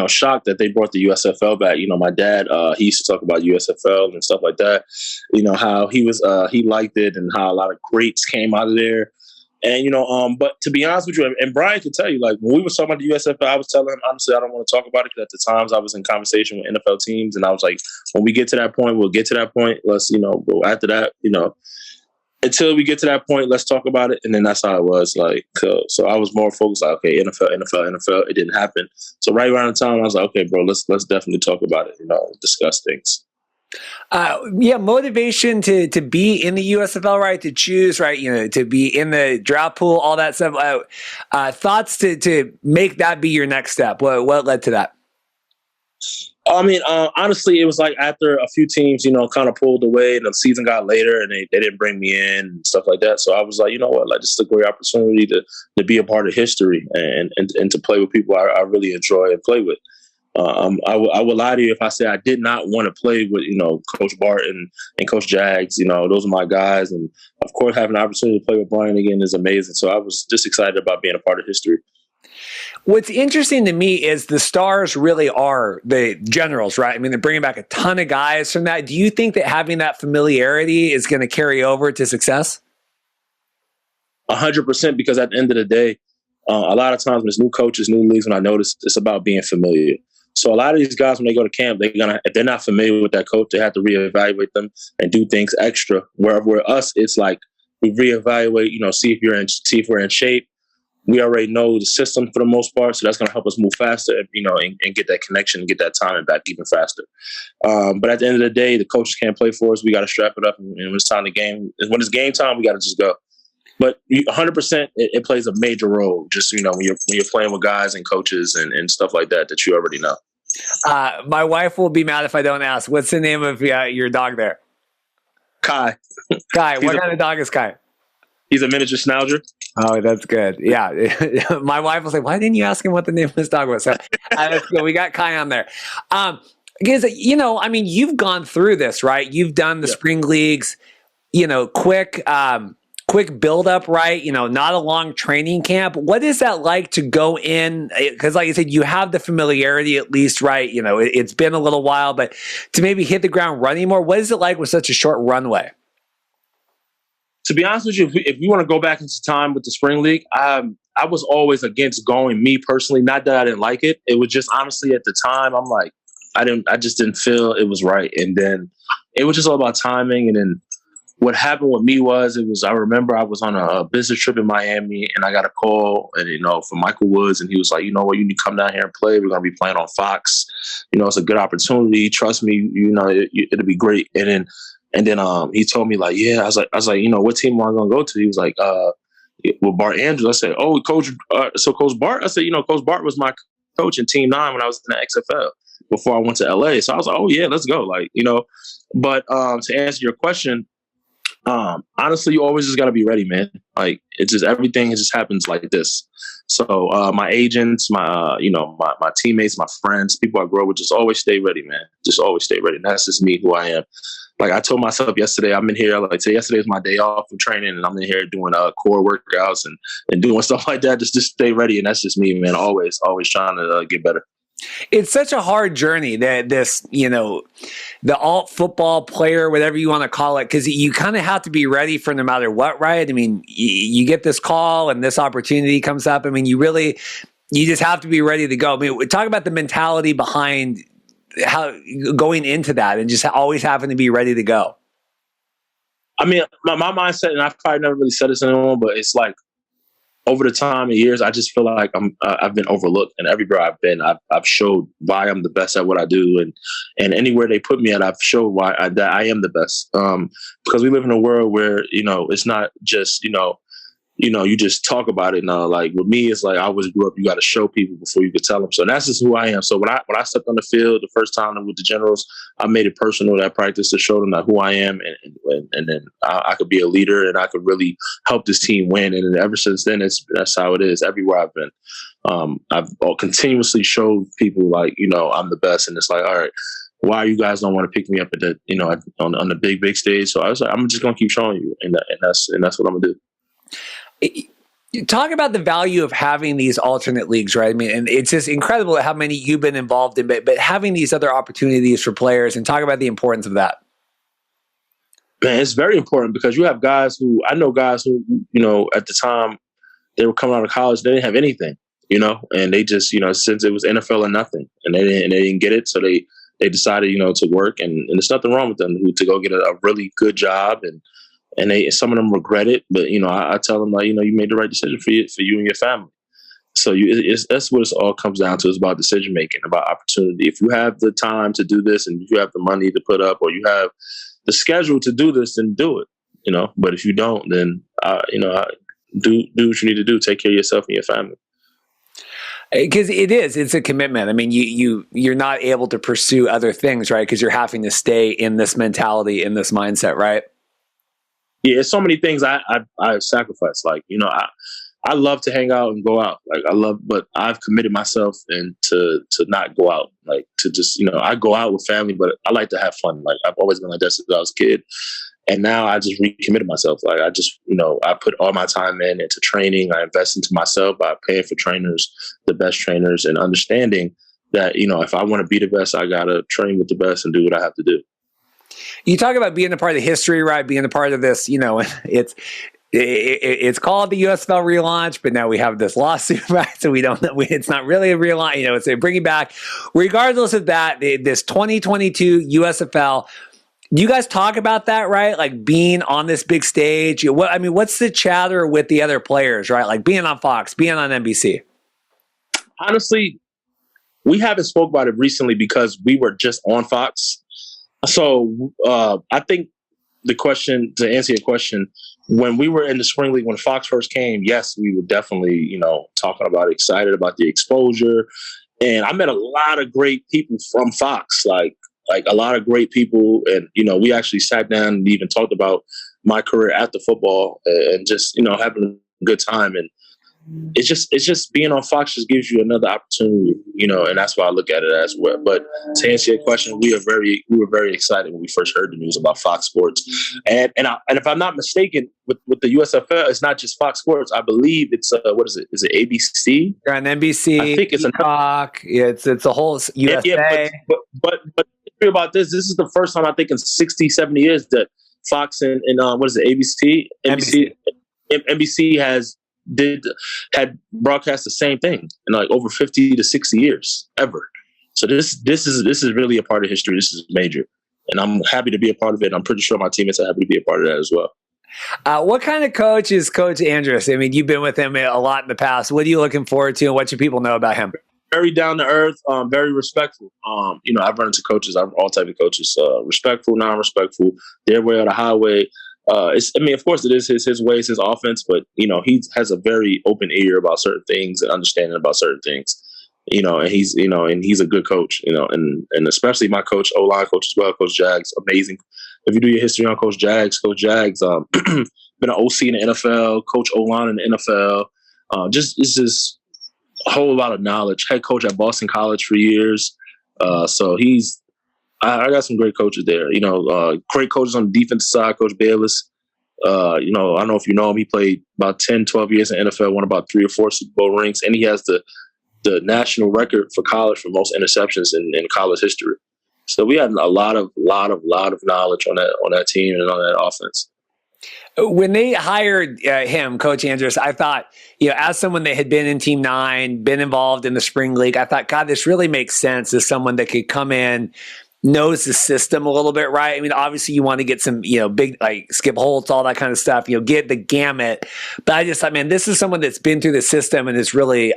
shocked that they brought the USFL back. My dad, he used to talk about USFL and stuff like that. How he liked it, and how a lot of greats came out of there. And, but to be honest with you, and Brian could tell you, like, when we were talking about the USFL, I was telling him, honestly, I don't want to talk about it, because at the times I was in conversation with NFL teams, and I was like, when we get to that point, we'll get to that point. Let's, go after that, until we get to that point, let's talk about it. And then that's how it was. Like, so I was more focused, like, okay, NFL. It didn't happen. So right around the time, I was like, okay, bro, let's definitely talk about it, discuss things. Motivation to be in the USFL, right? To choose, right? To be in the draft pool, all that stuff. Thoughts to make that be your next step. What led to that? I mean, honestly, it was like after a few teams, kind of pulled away, and the season got later, and they didn't bring me in and stuff like that. So I was like, you know what, like, this is a great opportunity to be a part of history and to play with people I really enjoy and play with. I would lie to you if I said I did not want to play with, Coach Barton and Coach Jags. Those are my guys. And of course, having an opportunity to play with Brian again is amazing. So I was just excited about being a part of history. What's interesting to me is the Stars really are the Generals, right? I mean, they're bringing back a ton of guys from that. Do you think that having that familiarity is going to carry over to success? 100%, because at the end of the day, a lot of times when there's new coaches, new leagues, when I notice, it's about being familiar. So a lot of these guys, when they go to camp, if they're not familiar with that coach, they have to reevaluate them and do things extra. Where us, it's like we reevaluate, see if we're in shape. We already know the system for the most part, so that's going to help us move faster, and get that connection and get that timing back even faster. But at the end of the day, the coaches can't play for us. We got to strap it up, and when it's time to game, when it's game time, we got to just go. But 100%, it plays a major role. Just when you're playing with guys and coaches and stuff like that you already know. My wife will be mad if I don't ask. What's the name of your dog there? Kai. Kai. What kind of dog is Kai? He's a miniature schnauzer. Oh, that's good. Yeah. My wife was like, why didn't you ask him what the name of his dog was? So that's good. We got Kai on there. Because, you've gone through this, right? You've done the spring leagues, quick build up, right? Not a long training camp. What is that like to go in? Because like I said, you have the familiarity at least, right? It's been a little while, but to maybe hit the ground running more, what is it like with such a short runway? To be honest with you, if we want to go back into time with the spring league, I was always against going, me personally. Not that I didn't like it. It was just honestly at the time, I'm like, I just didn't feel it was right. And then it was just all about timing. And then what happened with me was, I remember I was on a business trip in Miami, and I got a call, and from Michael Woods, and he was like, you know what, you need to come down here and play. We're going to be playing on Fox. It's a good opportunity. Trust me, it'll be great. And then he told me, like, yeah, I was like, what team am I going to go to? He was like, well, Bart Andrews. I said, oh, Coach Bart. I said, Coach Bart was my coach in Team 9 when I was in the XFL before I went to LA. So I was like, oh yeah, let's go. But to answer your question, honestly, you always just got to be ready, man. Like, everything just happens like this. So my agents, my teammates, my friends, people I grow with, just always stay ready, man. Just always stay ready. And that's just me, who I am. Like I told myself yesterday, I'm in here, yesterday was my day off from training, and I'm in here doing core workouts and doing stuff like that. Just stay ready. And that's just me, man. Always trying to get better. It's such a hard journey that the alt football player, whatever you want to call it, because you kind of have to be ready for no matter what, right? I mean, you get this call and this opportunity comes up. I mean, you just have to be ready to go. I mean, talk about the mentality behind how going into that and just always having to be ready to go. I mean, my mindset, and I've probably never really said this to anyone, but it's like, over the time of years, I just feel like I've been overlooked, and everywhere I've been, I've showed why I'm the best at what I do, and anywhere they put me at, I've showed why that I am the best. Because we live in a world where it's not just you just talk about it now. Like with me, it's like I always grew up. You got to show people before you could tell them. So that's just who I am. So when I stepped on the field the first time with the Generals, I made it personal that practice to show them that who I am, and then I could be a leader and I could really help this team win. And ever since then, that's how it is everywhere I've been. I've continuously showed people like I'm the best, and it's like, all right, why you guys don't want to pick me up at the on the big stage? So I was like, I'm just gonna keep showing you, and that's what I'm gonna do. Talk about the value of having these alternate leagues, right? I mean, and it's just incredible how many you've been involved in, but having these other opportunities for players, and talk about the importance of that. Man, it's very important because you have guys who at the time they were coming out of college, they didn't have anything, and they just, since it was NFL or nothing, and they didn't get it. So they decided, to work, and there's nothing wrong with them to go get a really good job, and some of them regret it, but I tell them, like, you made the right decision for you and your family. So that's what it all comes down to. It's about decision making, about opportunity. If you have the time to do this, and if you have the money to put up, or you have the schedule to do this, then do it. But if you don't, then do what you need to do. Take care of yourself and your family. Because it's a commitment. I mean, you're not able to pursue other things, right? Because you're having to stay in this mentality, in this mindset, right? Yeah, it's so many things I sacrifice. Like, I love to hang out and go out. Like but I've committed myself and to not go out. Like to just, I go out with family, but I like to have fun. Like I've always been like that since I was a kid. And now I just recommitted myself. Like I just, I put all my time into training. I invest into myself by paying for trainers, the best trainers, and understanding that, if I want to be the best, I got to train with the best and do what I have to do. You talk about being a part of the history, right? Being a part of this, it's called the USFL relaunch, but now we have this lawsuit, right? So we don't know. It's not really a relaunch. It's a bringing back. Regardless of that, this 2022 USFL. Do you guys talk about that, right? Like being on this big stage. What's the chatter with the other players, right? Like being on Fox, being on NBC. Honestly, we haven't spoke about it recently because we were just on Fox. So I think to answer your question, when we were in the spring league, when Fox first came, yes, we were definitely, talking about it, excited about the exposure. And I met a lot of great people from Fox, like a lot of great people. And, we actually sat down and even talked about my career after football and just, having a good time. And it's just being on Fox just gives you another opportunity, and that's why I look at it as well. But to answer your question, we were very excited when we first heard the news about Fox Sports, and if I'm not mistaken, with the USFL, it's not just Fox Sports. I believe it's what is it? Is it ABC? You're on NBC. I think it's Henoc. It's a whole USA. Yeah, but about this is the first time I think in 60, 70 years that Fox and what is it? NBC had broadcast the same thing in like over 50 to 60 years ever. So this is really a part of history. This is major. And I'm happy to be a part of it. And I'm pretty sure my teammates are happy to be a part of that as well. What kind of coach is Coach Andrus? I mean, you've been with him a lot in the past. What are you looking forward to, and what should people know about him? Very down to earth, very respectful. I've run into coaches, all type of coaches, respectful, non-respectful, their way or the highway. Of course, it is his ways, his offense, but he has a very open ear about certain things and understanding about certain things. And he's a good coach. And especially my coach, O-line coach as well, Coach Jags, amazing. If you do your history on Coach Jags, been an OC in the NFL, Coach O-line in the NFL. It's just a whole lot of knowledge. Head coach at Boston College for years. So I got some great coaches there. Great coaches on the defensive side, Coach Bayless. I don't know if you know him. He played about 10, 12 years in the NFL, won about 3 or 4 Super Bowl rings, and he has the national record for college for most interceptions in college history. So we had a lot of knowledge on that team and on that offense. When they hired him, Coach Andrus, I thought, as someone that had been in Team 9, been involved in the spring league, I thought, God, this really makes sense as someone that could come in, knows the system a little bit, right? I mean, obviously you want to get some, big, like Skip Holtz, all that kind of stuff, get the gamut. But I just thought, man, this is someone that's been through the system and is really,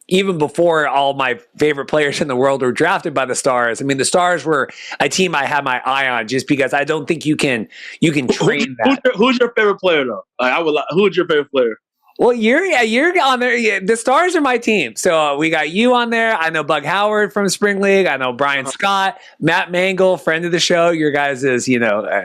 even before all my favorite players in the world were drafted by the Stars, the Stars were a team I had my eye on just because I don't think you can train that. Who's your favorite player though? Who's your favorite player? Well, you're on there. Yeah, the Stars are my team. So we got you on there. I know Bug Howard from Spring League. I know Brian Scott, Matt Mangle, friend of the show. Your guys'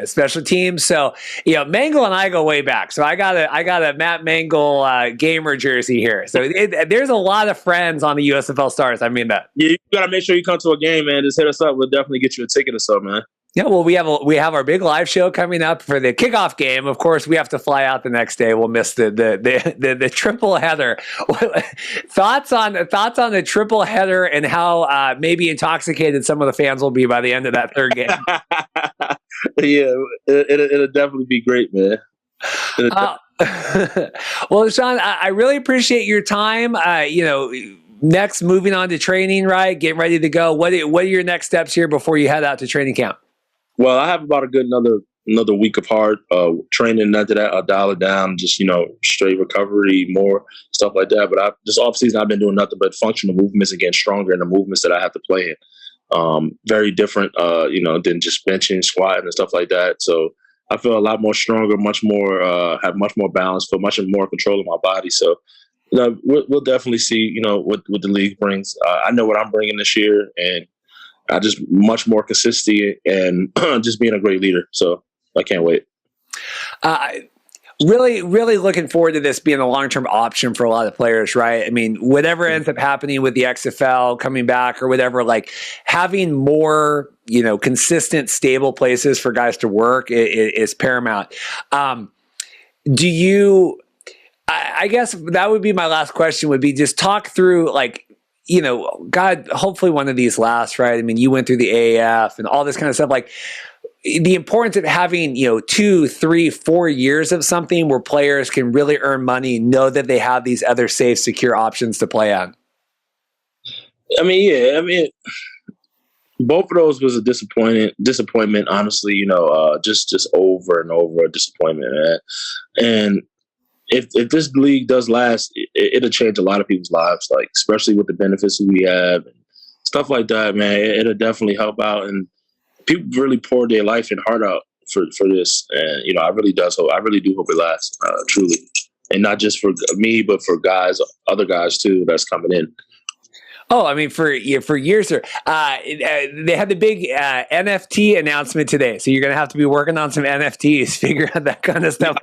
special teams. So Mangle and I go way back. So I got a Matt Mangle gamer jersey here. So there's a lot of friends on the USFL Stars. I mean that. Yeah, you gotta make sure you come to a game, man. Just hit us up. We'll definitely get you a ticket or so, man. Yeah, well, we have our big live show coming up for the kickoff game. Of course, we have to fly out the next day. We'll miss the triple header. Thoughts on the triple header and how maybe intoxicated some of the fans will be by the end of that third game. Yeah, it'll definitely be great, man. Well, Sean, I really appreciate your time. Next, moving on to training, right? Getting ready to go. What are your next steps here before you head out to training camp? Well, I have about a good another week of hard training. After that, I'll dial it down, just, straight recovery, more stuff like that. But this offseason, I've been doing nothing but functional movements and getting stronger in the movements that I have to play in. Very different, than just benching, squatting, and stuff like that. So I feel a lot more stronger, much more, have much more balance, feel much more control of my body. So, we'll definitely see, what the league brings. I know what I'm bringing this year, and I just much more consistent and just being a great leader. So I can't wait. Really, really looking forward to this being a long-term option for a lot of players, right? Whatever ends up happening with the XFL coming back or whatever, like having more, consistent, stable places for guys to work is paramount. Do you? I guess that would be my last question. Would be just talk through God, hopefully one of these lasts, right? You went through the AAF and all this kind of stuff, like the importance of having, 2, 3, 4 years of something where players can really earn money, know that they have these other safe, secure options to play on. Both of those was a disappointment, honestly, just over and over a disappointment, man. And if this league does last, it'll change a lot of people's lives, like especially with the benefits we have and stuff like that, man. It'll definitely help out, and people really pour their life and heart out for this. And I really do hope it lasts, truly, and not just for me, but for other guys too that's coming in. Oh, for years, they had the big NFT announcement today. So you're going to have to be working on some NFTs, figure out that kind of stuff.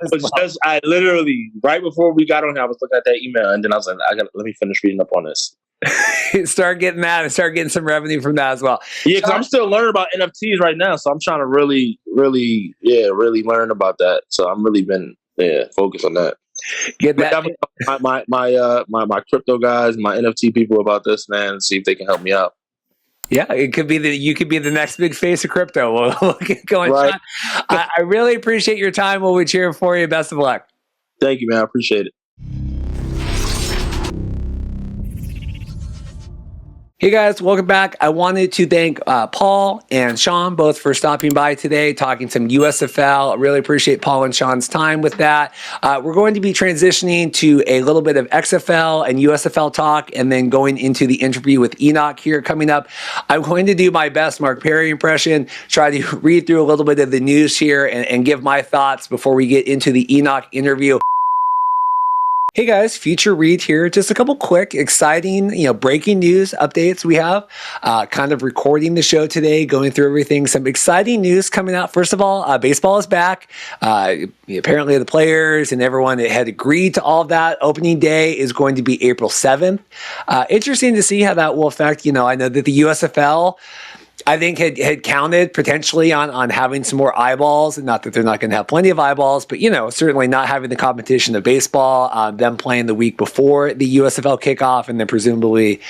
I literally, right before we got on here, I was looking at that email, and then I was like, let me finish reading up on this. Start getting that and start getting some revenue from that as well. Yeah, because I'm still learning about NFTs right now. So I'm trying to really learn about that. So I'm really been focused on that. Get that. My crypto guys, my NFT people about this, man, and see if they can help me out. Yeah, you could be the next big face of crypto. We'll get going. Right. Sean, I really appreciate your time. We'll be cheering for you. Best of luck. Thank you, man. I appreciate it. Hey guys, welcome back. I wanted to thank Paul and Sean both for stopping by today, talking some USFL. I really appreciate Paul and Sean's time with that. We're going to be transitioning to a little bit of XFL and USFL talk, and then going into the interview with Henoc here coming up. I'm going to do my best Mark Perry impression, try to read through a little bit of the news here and give my thoughts before we get into the Henoc interview. Hey guys, Future Reed here. Just a couple quick, exciting, breaking news updates we have. Kind of recording the show today, going through everything. Some exciting news coming out. First of all, baseball is back. Apparently the players and everyone that had agreed to all of that. Opening day is going to be April 7th. Interesting to see how that will affect, I know that the USFL, I think had counted potentially on having some more eyeballs. Not that they're not going to have plenty of eyeballs, but certainly not having the competition of baseball. Them playing the week before the USFL kickoff, and then presumably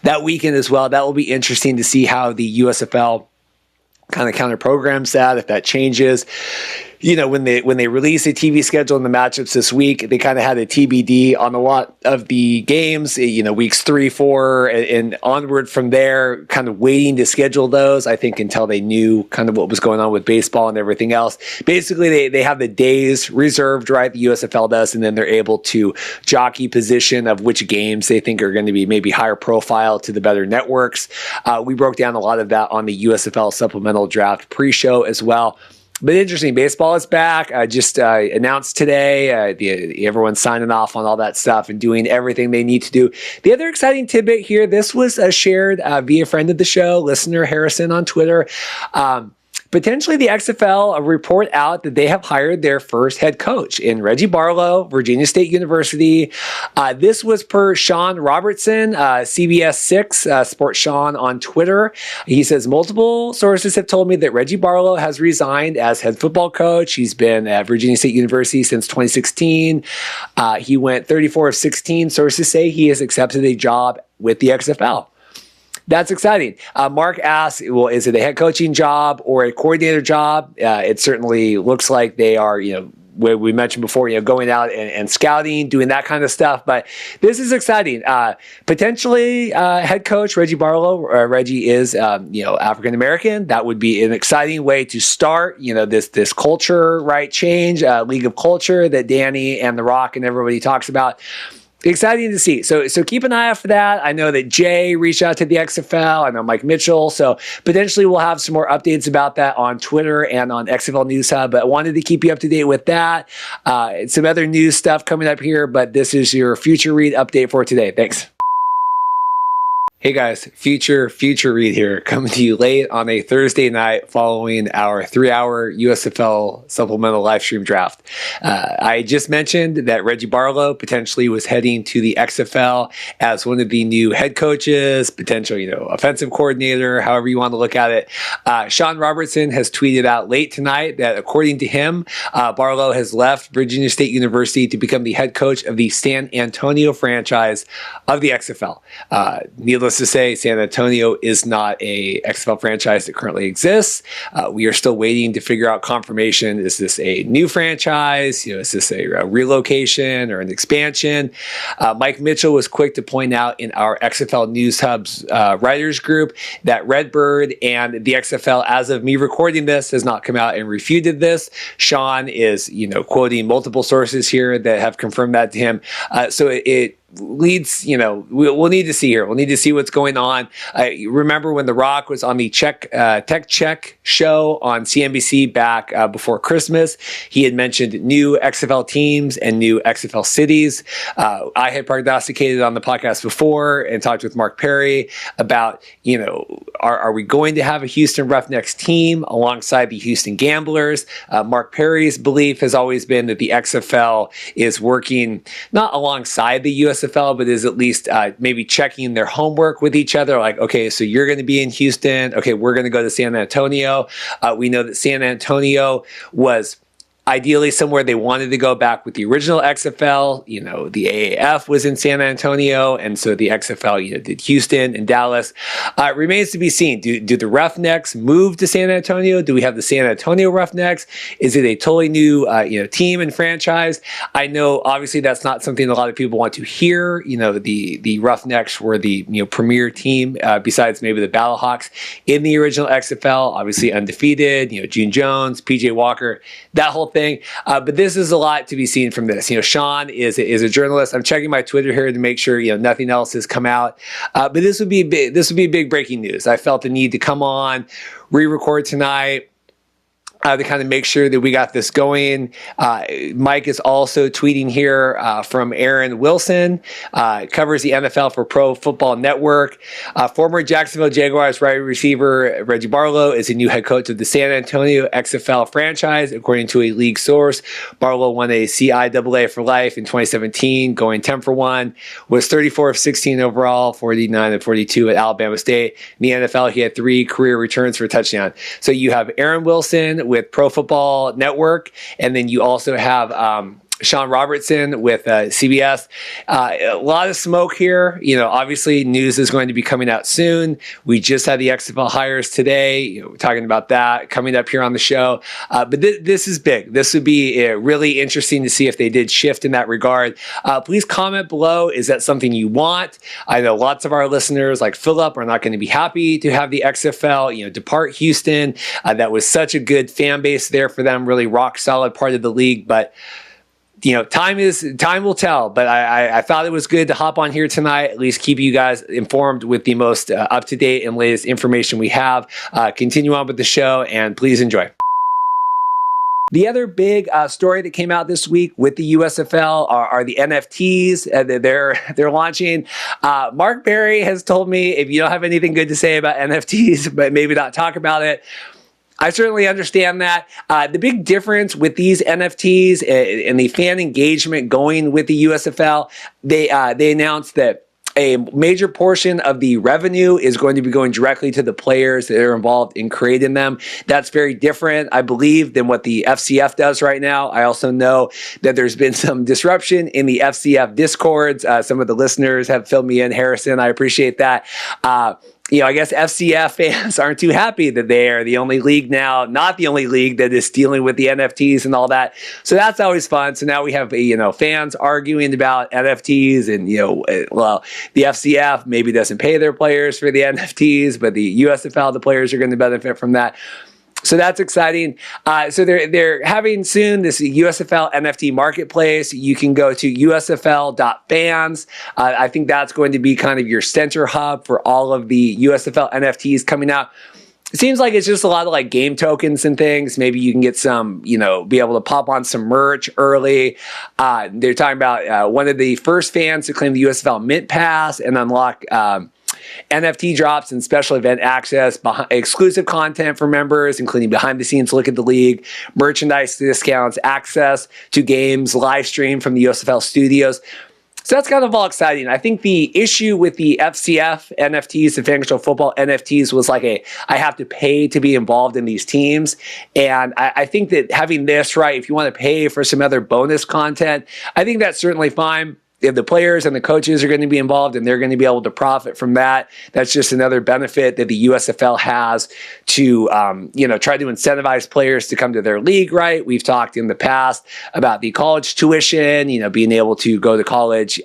that weekend as well. That will be interesting to see how the USFL kind of counter programs that, if that changes. When they release a TV schedule and the matchups this week, they kind of had a TBD on a lot of the games, weeks 3, 4, and onward from there, kind of waiting to schedule those, I think, until they knew kind of what was going on with baseball and everything else. Basically, they have the days reserved, right? The USFL does, and then they're able to jockey position of which games they think are going to be maybe higher profile to the better networks. We broke down a lot of that on the USFL supplemental draft pre-show as well. But interesting, baseball is back. Just announced today. Everyone's signing off on all that stuff and doing everything they need to do. The other exciting tidbit here, this was shared via friend of the show, listener Harrison on Twitter. Potentially the XFL report out that they have hired their first head coach in Reggie Barlow, Virginia State University. This was per Sean Robertson, CBS 6, Sports Sean on Twitter. He says, multiple sources have told me that Reggie Barlow has resigned as head football coach. He's been at Virginia State University since 2016. He went 34 of 16. Sources say he has accepted a job with the XFL. That's exciting. Mark asks, well, is it a head coaching job or a coordinator job? It certainly looks like they are, where we mentioned before, going out and scouting, doing that kind of stuff. But this is exciting. Potentially head coach Reggie Barlow. Reggie is, African American. That would be an exciting way to start, this culture, right? Change, league of culture that Danny and The Rock and everybody talks about. Exciting to see. So keep an eye out for that. I know that Jay reached out to the XFL. I know Mike Mitchell. So potentially we'll have some more updates about that on Twitter and on XFL News Hub. But I wanted to keep you up to date with that. Some other news stuff coming up here, but this is your Future Read update for today. Thanks. Hey guys, Future Read here, coming to you late on a Thursday night following our 3-hour USFL supplemental live stream draft. I just mentioned that Reggie Barlow potentially was heading to the XFL as one of the new head coaches, potential, offensive coordinator, however you want to look at it. Sean Robertson has tweeted out late tonight that according to him, Barlow has left Virginia State University to become the head coach of the San Antonio franchise of the XFL. Needless to say, San Antonio is not a XFL franchise that currently exists. We are still waiting to figure out confirmation. Is this a new franchise? Is this a relocation or an expansion? Mike Mitchell was quick to point out in our XFL News Hub's writers group that Redbird and the XFL, as of me recording this, has not come out and refuted this. Sean is, quoting multiple sources here that have confirmed that to him. So it leads, we'll need to see here. We'll need to see what's going on. Remember when The Rock was on the Tech Check show on CNBC back before Christmas, he had mentioned new XFL teams and new XFL cities. I had prognosticated on the podcast before and talked with Mark Perry about, are we going to have a Houston Roughnecks team alongside the Houston Gamblers? Mark Perry's belief has always been that the XFL is working not alongside the USFL, but is at least maybe checking their homework with each other. Like, okay, so you're going to be in Houston. Okay, we're going to go to San Antonio. We know that San Antonio was ideally somewhere they wanted to go back with the original XFL. You know, the AAF was in San Antonio, and so the XFL, you know, did Houston and Dallas. It remains to be seen. Do the Roughnecks move to San Antonio? Do we have the San Antonio Roughnecks? Is it a totally new team and franchise? I know obviously that's not something a lot of people want to hear. You know, the Roughnecks were the premier team besides maybe the Battlehawks in the original XFL, obviously undefeated. You know, Gene Jones, PJ Walker, that whole thing. But this is a lot to be seen from this. You know, Sean is a journalist. I'm checking my Twitter here to make sure nothing else has come out. But this would be big breaking news. I felt the need to come on, re-record tonight. To kind of make sure that we got this going. Mike is also tweeting here from Aaron Wilson, covers the NFL for Pro Football Network. Former Jacksonville Jaguars wide receiver Reggie Barlow is a new head coach of the San Antonio XFL franchise, according to a league source. Barlow won a CIAA for life in 2017, going 10 for 1, was 34 of 16 overall, 49 of 42 at Alabama State. In the NFL, he had 3 career returns for a touchdown. So you have Aaron Wilson with Pro Football Network, and then you also have Sean Robertson with CBS. A lot of smoke here. Obviously news is going to be coming out soon. We just had the XFL hires today. We're talking about that coming up here on the show. But this is big. This would be really interesting to see if they did shift in that regard. Please comment below. Is that something you want? I know lots of our listeners, like Philip, are not going to be happy to have the XFL, depart Houston. That was such a good fan base there for them, really rock solid part of the league. But time will tell, but I thought it was good to hop on here tonight, at least keep you guys informed with the most up-to-date and latest information we have. Continue on with the show, and please enjoy. The other big story that came out this week with the USFL are the NFTs they're launching. Mark Berry has told me, if you don't have anything good to say about NFTs, but maybe not talk about it. I certainly understand that. The big difference with these NFTs and the fan engagement going with the USFL, they announced that a major portion of the revenue is going to be going directly to the players that are involved in creating them. That's very different, I believe, than what the FCF does right now. I also know that there's been some disruption in the FCF discords. Some of the listeners have filled me in. Harrison, I appreciate that. I guess FCF fans aren't too happy that they are the only league now, not the only league that is dealing with the NFTs and all that. So that's always fun. So now we have, fans arguing about NFTs and, the FCF maybe doesn't pay their players for the NFTs, but the USFL, the players are going to benefit from that. So that's exciting. So they're having soon this USFL NFT marketplace. You can go to usfl.fans. I think that's going to be kind of your center hub for all of the USFL NFTs coming out. It seems like it's just a lot of like game tokens and things. Maybe you can get some, be able to pop on some merch early. They're talking about one of the first fans to claim the USFL Mint Pass and unlock NFT drops and special event access, exclusive content for members, including behind-the-scenes look at the league, merchandise discounts, access to games, live stream from the USFL studios. So that's kind of all exciting. I think the issue with the FCF NFTs, the Fantasy Football NFTs, was like I have to pay to be involved in these teams. And I think that having this, right, if you want to pay for some other bonus content, I think that's certainly fine. If the players and the coaches are going to be involved and they're going to be able to profit from that, that's just another benefit that the USFL has to, try to incentivize players to come to their league, right? We've talked in the past about the college tuition, being able to go to college,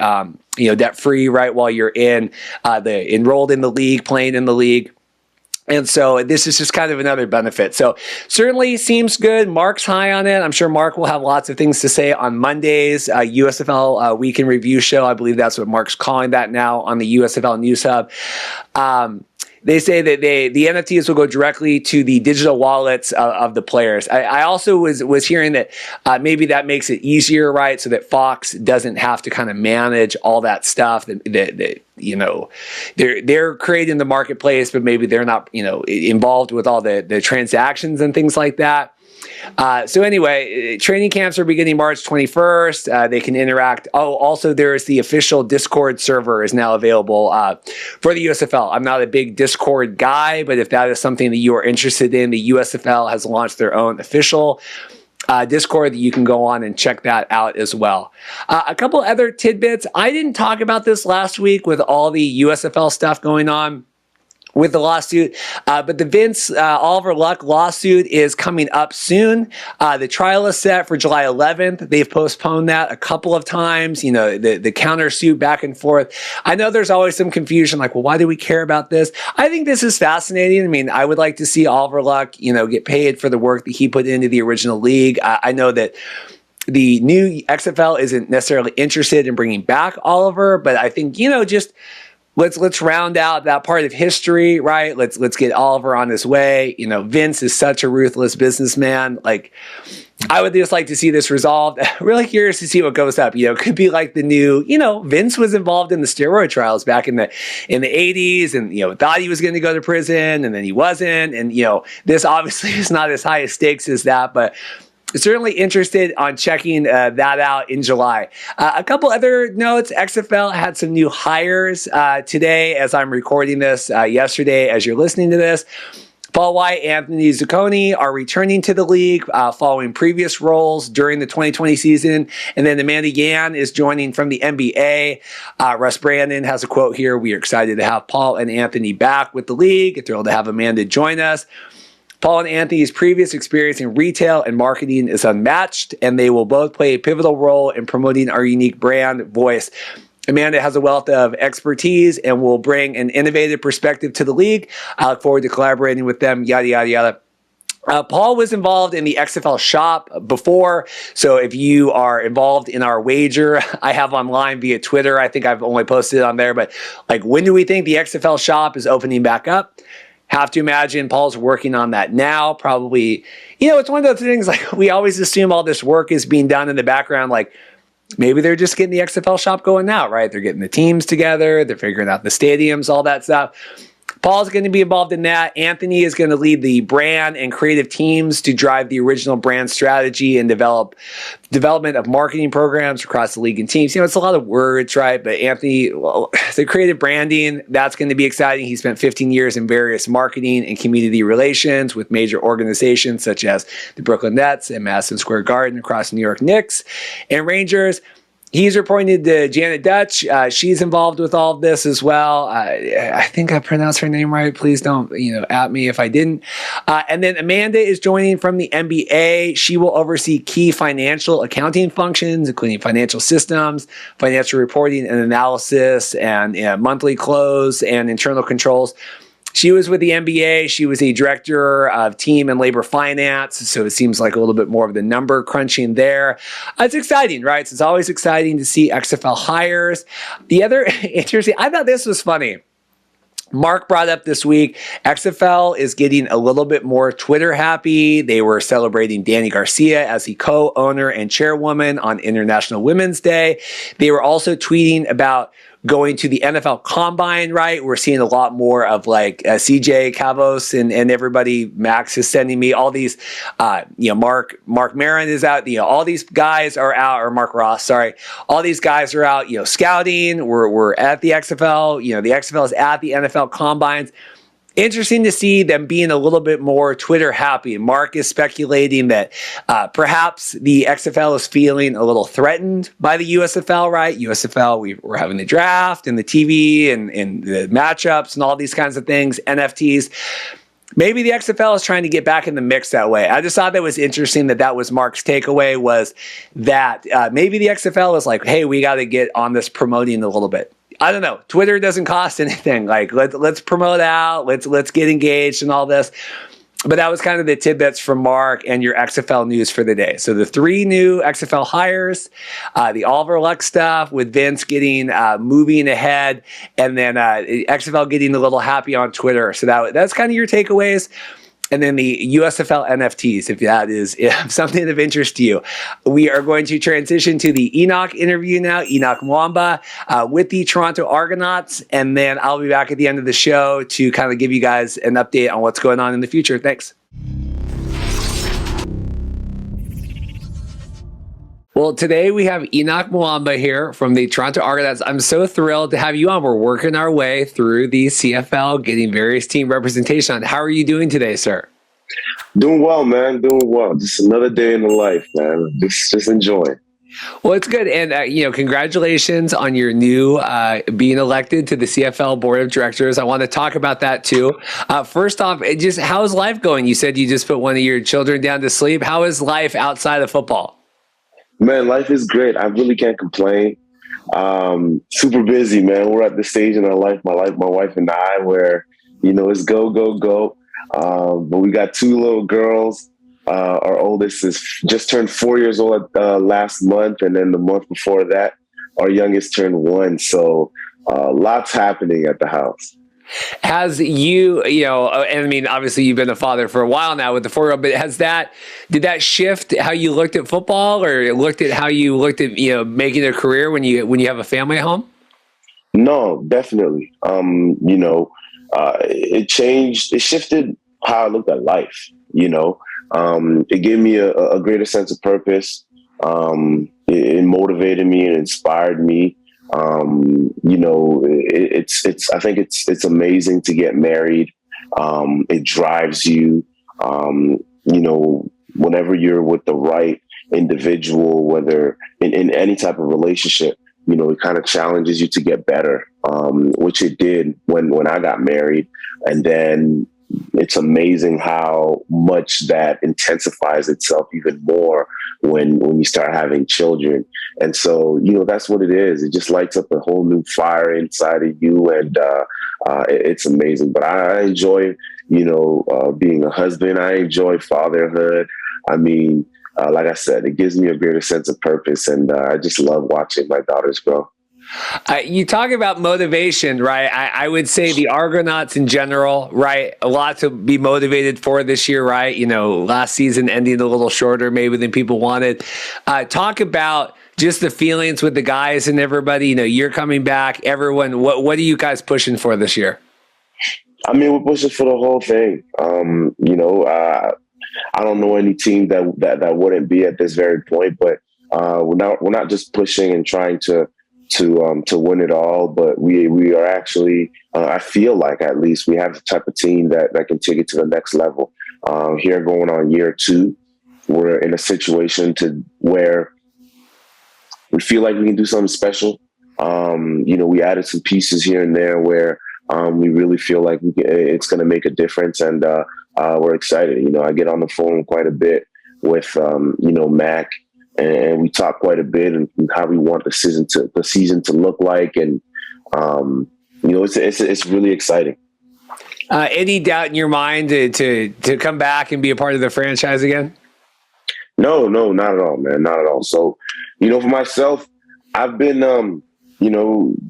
debt-free, right, while you're enrolled in the league, playing in the league. And so this is just kind of another benefit. So certainly seems good. Mark's high on it. I'm sure Mark will have lots of things to say on Monday's USFL Week in Review show. I believe that's what Mark's calling that now on the USFL News Hub. They say that the NFTs will go directly to the digital wallets of the players. I also was hearing that maybe that makes it easier, right? So that Fox doesn't have to kind of manage all that stuff. They're creating the marketplace, but maybe they're not, involved with all the transactions and things like that. So anyway, training camps are beginning March 21st. They can interact. Oh, also there is the official Discord server is now available for the USFL. I'm not a big Discord guy, but if that is something that you are interested in, the USFL has launched their own official Discord that you can go on and check that out as well. A couple other tidbits. I didn't talk about this last week with all the USFL stuff going on with the lawsuit, but the Vince Oliver Luck lawsuit is coming up soon. The trial is set for July 11th. They've postponed that a couple of times, the countersuit back and forth. I know there's always some confusion, like, well, why do we care about this? I think this is fascinating. I mean, I would like to see Oliver Luck, get paid for the work that he put into the original league. I know that the new XFL isn't necessarily interested in bringing back Oliver, but I think, just let's round out that part of history, right? Let's get Oliver on his way. Vince is such a ruthless businessman. Like, I would just like to see this resolved. Really curious to see what goes up. Could be like the new, Vince was involved in the steroid trials back in the 80s, and thought he was going to go to prison, and then he wasn't. And this obviously is not as high a stakes as that, but certainly interested on checking that out in July. A couple other notes. XFL had some new hires today as I'm recording this, yesterday as you're listening to this. Paul White and Anthony Zucconi are returning to the league following previous roles during the 2020 season. And then Amanda Yan is joining from the NBA. Russ Brandon has a quote here. "We are excited to have Paul and Anthony back with the league. Thrilled to have Amanda join us. Paul and Anthony's previous experience in retail and marketing is unmatched, and they will both play a pivotal role in promoting our unique brand voice. Amanda has a wealth of expertise and will bring an innovative perspective to the league. I look forward to collaborating with them, yada, yada, yada." Paul was involved in the XFL shop before, so if you are involved in our wager, I have online via Twitter. I think I've only posted it on there, but when do we think the XFL shop is opening back up? Have to imagine Paul's working on that now. Probably, it's one of those things, we always assume all this work is being done in the background. Maybe they're just getting the XFL shop going now, right? They're getting the teams together. They're figuring out the stadiums, all that stuff. Paul's going to be involved in that. Anthony is going to lead the brand and creative teams to drive the original brand strategy and development of marketing programs across the league and teams. It's a lot of words, right? But Anthony, the creative branding, that's going to be exciting. He spent 15 years in various marketing and community relations with major organizations such as the Brooklyn Nets and Madison Square Garden across New York Knicks and Rangers. He's reported to Janet Dutch. She's involved with all of this as well. I think I pronounced her name right. Please don't, at me if I didn't. And then Amanda is joining from the NBA. She will oversee key financial accounting functions, including financial systems, financial reporting and analysis, and monthly close and internal controls. She was with the NBA. She was a director of team and labor finance. So it seems like a little bit more of the number crunching there. It's exciting, right? So it's always exciting to see XFL hires. The other interesting, I thought this was funny. Mark brought up this week, XFL is getting a little bit more Twitter happy. They were celebrating Danny Garcia as the co-owner and chairwoman on International Women's Day. They were also tweeting about going to the NFL Combine, right? We're seeing a lot more of CJ Cavos and everybody. Max is sending me all these, Mark Maron is out, all these guys are out, or Mark Ross, sorry. All these guys are out, scouting. We're at the XFL, the XFL is at the NFL Combines. Interesting to see them being a little bit more Twitter happy. Mark is speculating that perhaps the XFL is feeling a little threatened by the USFL, right? USFL, we're having the draft and the TV and the matchups and all these kinds of things, NFTs. Maybe the XFL is trying to get back in the mix that way. I just thought that was interesting that was Mark's takeaway, was that maybe the XFL is like, hey, we got to get on this promoting a little bit. I don't know. Twitter doesn't cost anything. Let's promote out. Let's get engaged and all this. But that was kind of the tidbits from Mark and your XFL news for the day. So the 3 new XFL hires, the Oliver Luck stuff with Vince getting moving ahead, and then XFL getting a little happy on Twitter. So that's kind of your takeaways. And then the USFL NFTs, if that is something of interest to you. We are going to transition to the Henoc interview now, Henoc Muamba, with the Toronto Argonauts. And then I'll be back at the end of the show to kind of give you guys an update on what's going on in the future. Thanks. Well, today we have Henoc Muamba here from the Toronto Argonauts. I'm so thrilled to have you on. We're working our way through the CFL, getting various team representation on. How are you doing today, sir? Doing well, man. Doing well. Just another day in the life, man. Just enjoying. Well, it's good. And, congratulations on your new being elected to the CFL Board of Directors. I want to talk about that too. First off, how's life going? You said you just put one of your children down to sleep. How is life outside of football? Man, life is great. I really can't complain. Super busy, man. We're at the stage in our life, my wife and I, where, it's go, go, go. But we got two little girls. Our oldest is just turned 4 years old last month, and then the month before that, our youngest turned 1. So lots happening at the house. Has obviously you've been a father for a while now with the 4-year-old, but did that shift how you looked at football, or looked at how you looked at making a career when you have a family at home? No, definitely. It changed. It shifted how I looked at life. It gave me a greater sense of purpose. It motivated me and inspired me. I think it's amazing to get married. It drives you. Whenever you're with the right individual, whether in any type of relationship, it kind of challenges you to get better, which it did when I got married. And then it's amazing how much that intensifies itself even more when you start having children. And so, that's what it is. It just lights up a whole new fire inside of you. And it's amazing. But I enjoy, being a husband. I enjoy fatherhood. I mean, like I said, it gives me a greater sense of purpose. And I just love watching my daughters grow. You talk about motivation, right? I would say the Argonauts in general, right? A lot to be motivated for this year, right? Last season ending a little shorter maybe than people wanted. Talk about just the feelings with the guys and everybody. You're coming back. Everyone, what are you guys pushing for this year? I mean, we're pushing for the whole thing. I don't know any team that wouldn't be at this very point, but we're not just pushing and trying to win it all, but we are actually, I feel like at least we have the type of team that can take it to the next level. Here going on year 2, we're in a situation where we feel like we can do something special. We added some pieces here and there where we really feel like it's going to make a difference, and we're excited. I get on the phone quite a bit with Mac, and we talk quite a bit and how we want the season to look like, and it's really exciting. Any doubt in your mind to come back and be a part of the franchise again? No, not at all, man, not at all. So, for myself, I've been,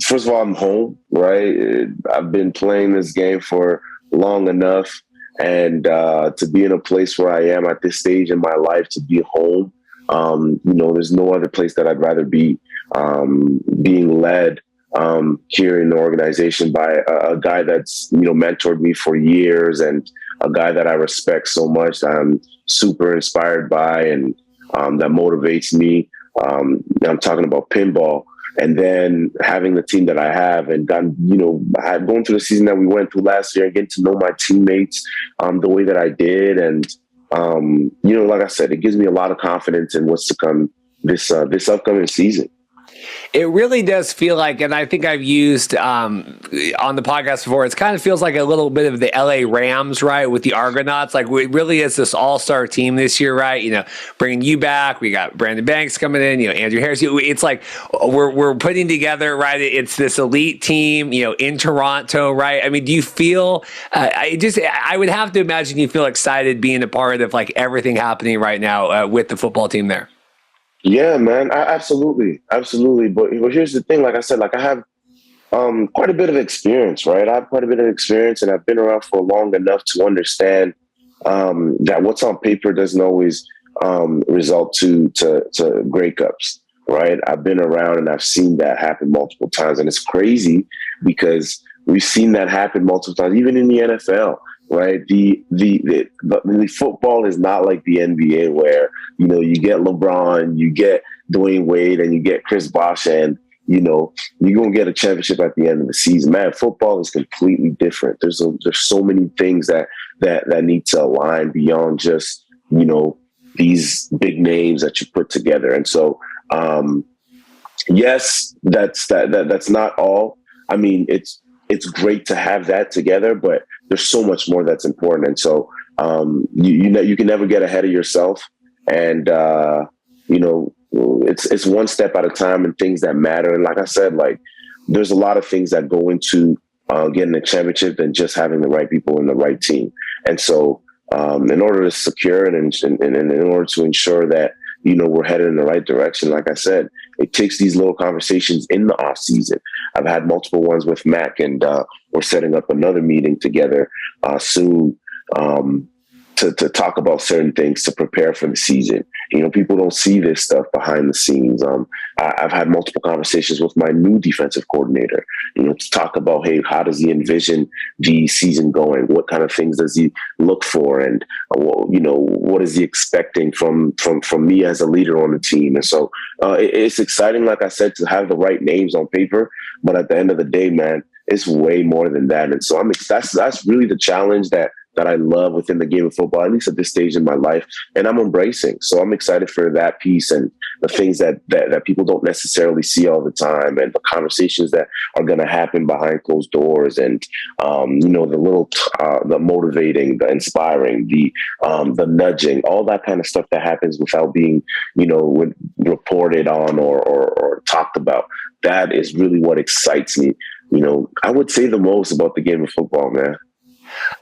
first of all, I'm home, right? I've been playing this game for long enough, and to be in a place where I am at this stage in my life, to be home. There's no other place that I'd rather be being led here in the organization by a guy that's, mentored me for years, and a guy that I respect so much, that I'm super inspired by, and that motivates me. I'm talking about pinball. And then having the team that I have, and going through the season that we went through last year, and getting to know my teammates the way that I did. And like I said, it gives me a lot of confidence in what's to come this upcoming season. It really does feel like, and I think I've used on the podcast before, it kind of feels like a little bit of the LA Rams, right, with the Argonauts. Like, it really is this all-star team this year, right? Bringing you back. We got Brandon Banks coming in, Andrew Harris. It's like we're putting together, right? It's this elite team, in Toronto, right? I mean, do you feel, I would have to imagine you feel excited being a part of like everything happening right now with the football team there. Yeah, man, absolutely. But here's the thing, like I said, I have quite a bit of experience, right? I have quite a bit of experience, and I've been around for long enough to understand that what's on paper doesn't always result to Grey Cups, right? I've been around and I've seen that happen multiple times, and it's crazy because we've seen that happen multiple times, even in the NFL. Right. The football is not like the NBA where, you get LeBron, you get Dwayne Wade, and you get Chris Bosh, and you're going to get a championship at the end of the season. Man, football is completely different. There's so many things that need to align beyond just, these big names that you put together. And so, yes, that's not all. I mean, it's great to have that together, but there's so much more that's important. And so, you can never get ahead of yourself. And, it's one step at a time and things that matter. And like I said, like there's a lot of things that go into getting a championship than just having the right people in the right team. And so in order to secure it and in order to ensure that, we're headed in the right direction, like I said, it takes these little conversations in the off season. I've had multiple ones with Mac, and we're setting up another meeting together soon to talk about certain things to prepare for the season. People don't see this stuff behind the scenes. I've had multiple conversations with my new defensive coordinator, to talk about, hey, how does he envision the season going? What kind of things does he look for? And, what is he expecting from me as a leader on the team? And so it's exciting, like I said, to have the right names on paper. But at the end of the day, man, it's way more than that. And so that's really the challenge that I love within the game of football, at least at this stage in my life, and I'm embracing. So I'm excited for that piece and the things that people don't necessarily see all the time, and the conversations that are going to happen behind closed doors, and the little, the motivating, the inspiring, the nudging, all that kind of stuff that happens without being, reported on or talked about. That is really what excites me. I would say the most about the game of football, man.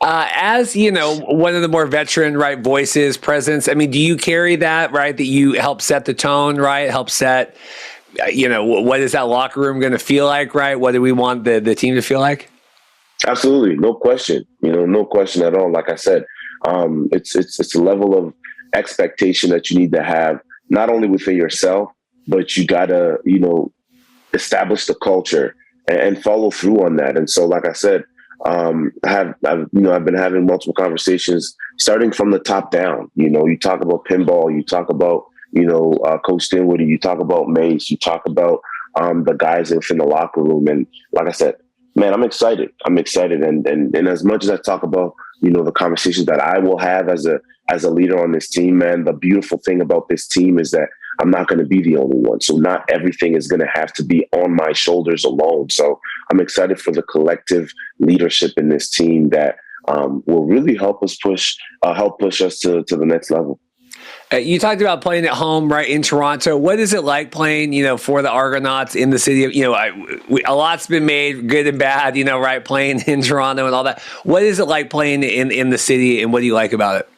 As one of the more veteran, right, voices, presence, I mean, do you carry that, right, that you help set the tone, right, help set, what is that locker room going to feel like, right? What do we want the team to feel like? Absolutely. No question. No question at all. Like I said, it's a level of expectation that you need to have, not only within yourself, but you got to, establish the culture and follow through on that. And so, like I said, I've been having multiple conversations starting from the top down. You talk about pinball, you talk about, Coach Dinwiddie, you talk about Mace, you talk about the guys within the locker room. And like I said, man, I'm excited. And as much as I talk about, the conversations that I will have as a leader on this team, man, the beautiful thing about this team is that I'm not going to be the only one. So not everything is going to have to be on my shoulders alone. So I'm excited for the collective leadership in this team that will really help push us to the next level. You talked about playing at home, right, in Toronto. What is it like playing, for the Argonauts in the city of, a lot's been made, good and bad, right, playing in Toronto and all that. What is it like playing in the city, and what do you like about it?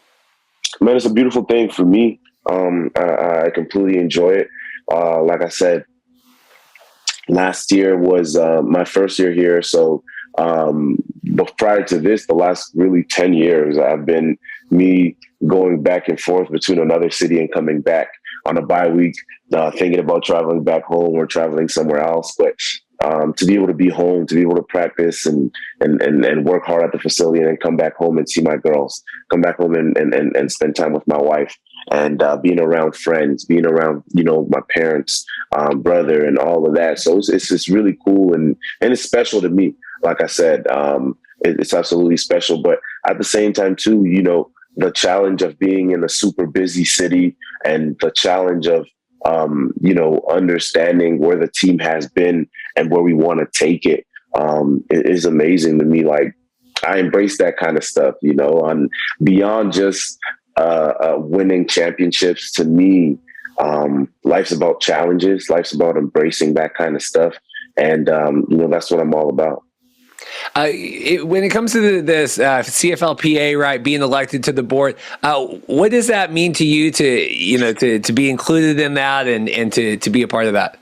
Man, it's a beautiful thing for me. I completely enjoy it. Like I said, last year was my first year here. So but prior to this, the last really 10 years, I've been me going back and forth between another city and coming back on a bye week, thinking about traveling back home or traveling somewhere else. But to be able to be home, to be able to practice and work hard at the facility, and then come back home and see my girls, come back home and spend time with my wife, and being around friends, being around, my parents, brother, and all of that. So it's just really cool. And it's special to me. Like I said, it's absolutely special. But at the same time, too, the challenge of being in a super busy city, and the challenge of, understanding where the team has been and where we want to take it, it is amazing to me. Like, I embrace that kind of stuff, on beyond just winning championships. To me, life's about challenges. Life's about embracing that kind of stuff. And, that's what I'm all about. When it comes to this CFLPA, right, being elected to the board, what does that mean to you to be included in that and to be a part of that?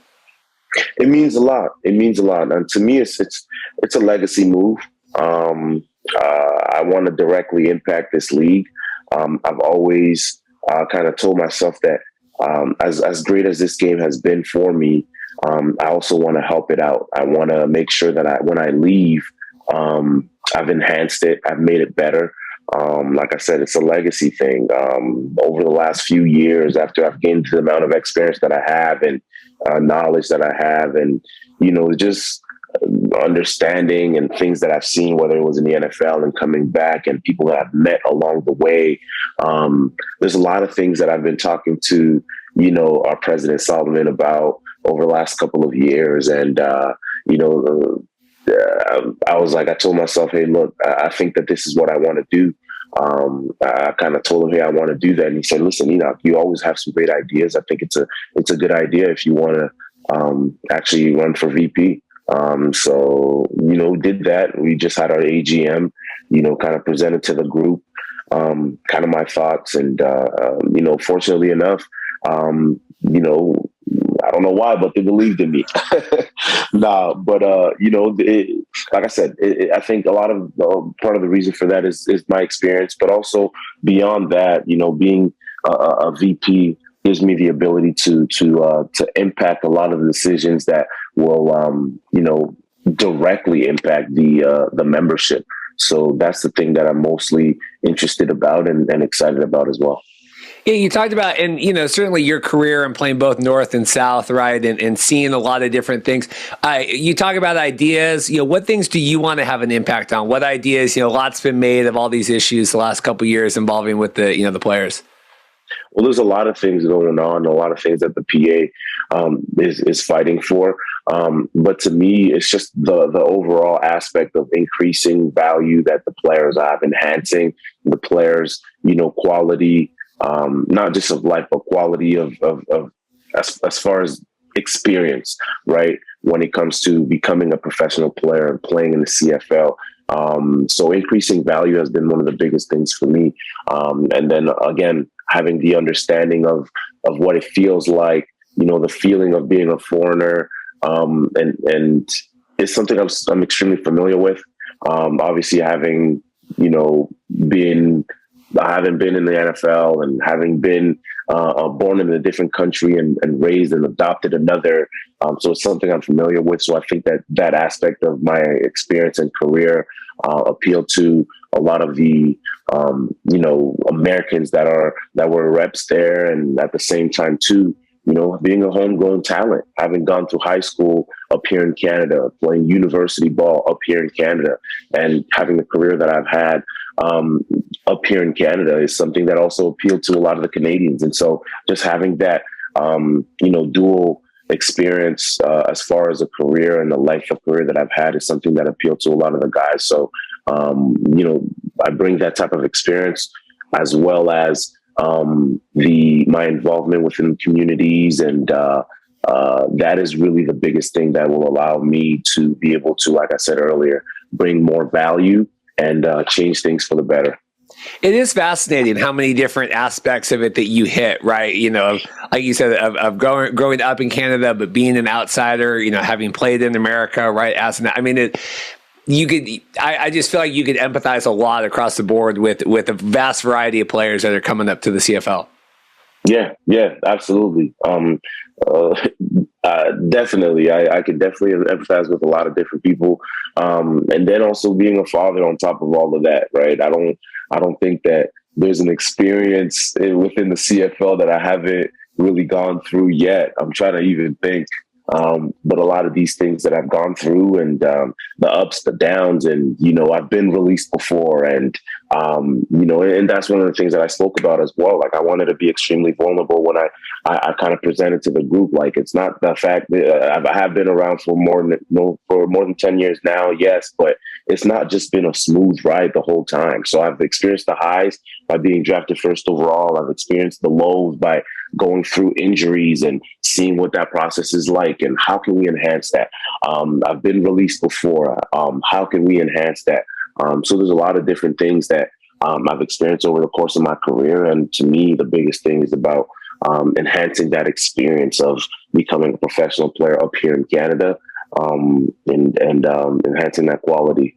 It means a lot. And to me, it's a legacy move. I want to directly impact this league. I've always kind of told myself that as great as this game has been for me, I also want to help it out. I want to make sure that when I leave, I've enhanced it. I've made it better. Like I said, it's a legacy thing. Over the last few years, after I've gained the amount of experience that I have and knowledge that I have, and just understanding and things that I've seen, whether it was in the NFL and coming back, and people that I've met along the way. There's a lot of things that I've been talking to, our President Solomon about over the last couple of years, and I told myself, hey, look, I think that this is what I want to do. I kind of told him, hey, I want to do that. And he said, listen, Henoc, you always have some great ideas. I think it's a good idea if you want to actually run for VP. So, did that. We just had our AGM, kind of presented to the group, kind of my thoughts. And, fortunately enough, I don't know why, but they believed in me. Like I said, I think a lot of part of the reason for that is my experience, but also beyond that, being a VP gives me the ability to impact a lot of the decisions that will, directly impact the membership. So that's the thing that I'm mostly interested about and excited about as well. Yeah, you talked about, and certainly your career and playing both North and South, right, and seeing a lot of different things. You talk about ideas. What things do you want to have an impact on? What ideas? Lots been made of all these issues the last couple of years involving with the players. Well, there's a lot of things going on, a lot of things that the PA is fighting for. But to me, it's just the overall aspect of increasing value that the players have, enhancing the players, quality. Not just of life, but quality of as far as experience, right? When it comes to becoming a professional player and playing in the CFL. So increasing value has been one of the biggest things for me. And then again, having the understanding of what it feels like, the feeling of being a foreigner. And it's something I'm extremely familiar with. Obviously having, I haven't been in the NFL and having been born in a different country and raised and adopted another. So it's something I'm familiar with. So I think that aspect of my experience and career appealed to a lot of the, Americans that were reps there. And at the same time, too, being a homegrown talent, having gone through high school up here in Canada, playing university ball up here in Canada, and having the career that I've had up here in Canada is something that also appealed to a lot of the Canadians. And so just having that, dual experience as far as a career and the life of career that I've had is something that appealed to a lot of the guys. So, I bring that type of experience as well as my involvement within communities. And that is really the biggest thing that will allow me to be able to, like I said earlier, bring more value and change things for the better. It is fascinating how many different aspects of it that you hit, right? Like you said, of growing up in Canada, but being an outsider, having played in America, right? I just feel like you could empathize a lot across the board with a vast variety of players that are coming up to the CFL. Yeah, absolutely. Definitely. I could definitely empathize with a lot of different people. And then also being a father on top of all of that, right? I don't think that there's an experience within the CFL that I haven't really gone through yet. I'm trying to even think. But a lot of these things that I've gone through and the ups, the downs, and, I've been released before. And, and that's one of the things that I spoke about as well. Like I wanted to be extremely vulnerable when I kind of presented to the group. Like it's not the fact that I have been around for more than 10 years now. Yes, but it's not just been a smooth ride the whole time. So I've experienced the highs by being drafted first overall. I've experienced the lows by going through injuries and seeing what that process is like and how can we enhance that. I've been released before. How can we enhance that? So there's a lot of different things that I've experienced over the course of my career. And to me, the biggest thing is about enhancing that experience of becoming a professional player up here in Canada and enhancing that quality.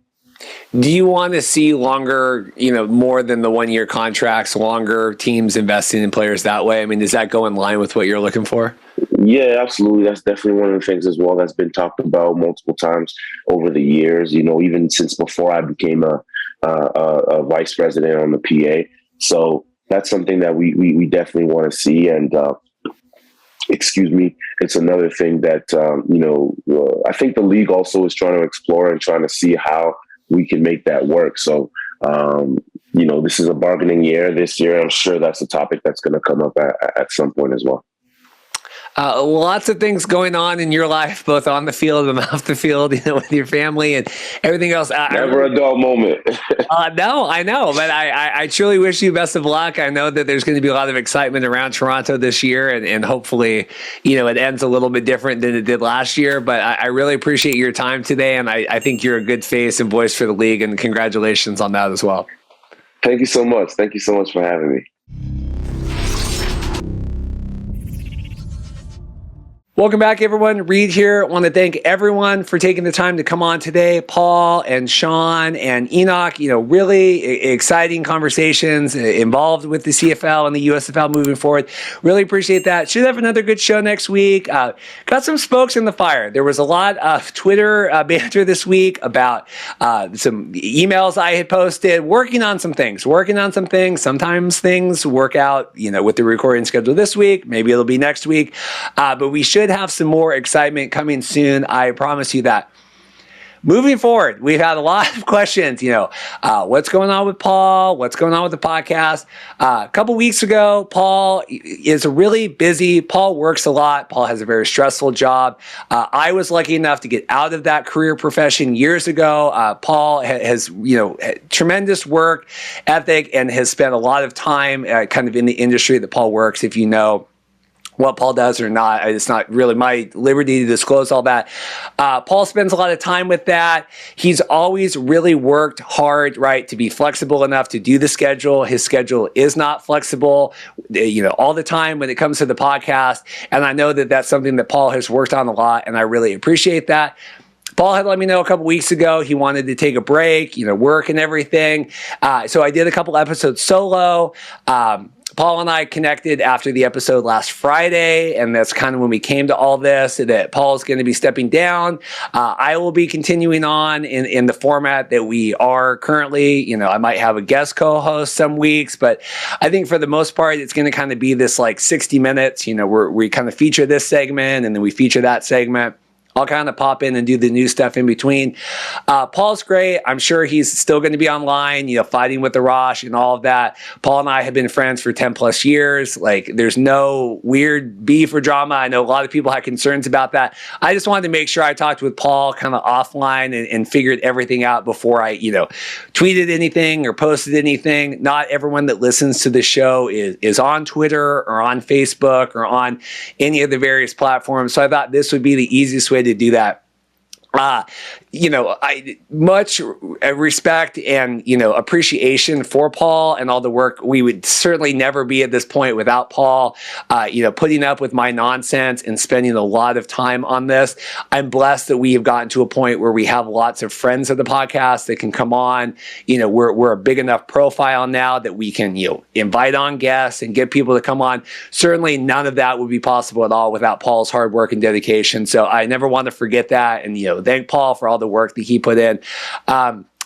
Do you want to see longer, more than the 1-year contracts, longer teams investing in players that way? I mean, does that go in line with what you're looking for? Yeah, absolutely. That's definitely one of the things as well that's been talked about multiple times over the years, even since before I became a a vice president on the PA. So that's something that we definitely want to see. And excuse me, it's another thing that I think the league also is trying to explore and trying to see how we can make that work. So this is a bargaining year this year. I'm sure that's a topic that's going to come up at some point as well. Lots of things going on in your life, both on the field and off the field, with your family and everything else. Never a dull moment. No, I know, but I truly wish you best of luck. I know that there's going to be a lot of excitement around Toronto this year, and hopefully, it ends a little bit different than it did last year. But I really appreciate your time today, and I think you're a good face and voice for the league, and congratulations on that as well. Thank you so much. Thank you so much for having me. Welcome back, everyone. Reed here. I want to thank everyone for taking the time to come on today. Paul and Sean and Henoc, really exciting conversations involved with the CFL and the USFL moving forward. Really appreciate that. Should have another good show next week. Got some spokes in the fire. There was a lot of Twitter banter this week about some emails I had posted, working on some things. Sometimes things work out, with the recording schedule this week. Maybe it'll be next week. But we should have some more excitement coming soon. I promise you that. Moving forward, we've had a lot of questions, what's going on with Paul? What's going on with the podcast? A couple weeks ago, Paul is really busy. Paul works a lot. Paul has a very stressful job. I was lucky enough to get out of that career profession years ago. Paul has, tremendous work ethic and has spent a lot of time kind of in the industry that Paul works, if you know what Paul does or not. It's not really my liberty to disclose all that. Paul spends a lot of time with that. He's always really worked hard, right, to be flexible enough to do the schedule. His schedule is not flexible, all the time when it comes to the podcast. And I know that that's something that Paul has worked on a lot, and I really appreciate that. Paul had let me know a couple weeks ago he wanted to take a break, work and everything. So I did a couple episodes solo. Paul and I connected after the episode last Friday, and that's kind of when we came to all this, that Paul's going to be stepping down. I will be continuing on in the format that we are currently. I might have a guest co-host some weeks, but I think for the most part, it's going to kind of be this like 60 minutes, where we kind of feature this segment and then we feature that segment. I'll kind of pop in and do the new stuff in between. Paul's great. I'm sure he's still going to be online, fighting with the Rosh and all of that. Paul and I have been friends for 10 plus years. Like, there's no weird beef or drama. I know a lot of people had concerns about that. I just wanted to make sure I talked with Paul kind of offline and figured everything out before I, tweeted anything or posted anything. Not everyone that listens to the show is on Twitter or on Facebook or on any of the various platforms. So I thought this would be the easiest way to do that. I much respect and, appreciation for Paul and all the work. We would certainly never be at this point without Paul, putting up with my nonsense and spending a lot of time on this. I'm blessed that we have gotten to a point where we have lots of friends of the podcast that can come on. We're a big enough profile now that we can, invite on guests and get people to come on. Certainly none of that would be possible at all without Paul's hard work and dedication. So I never want to forget that. And, thank Paul for all the work that he put in.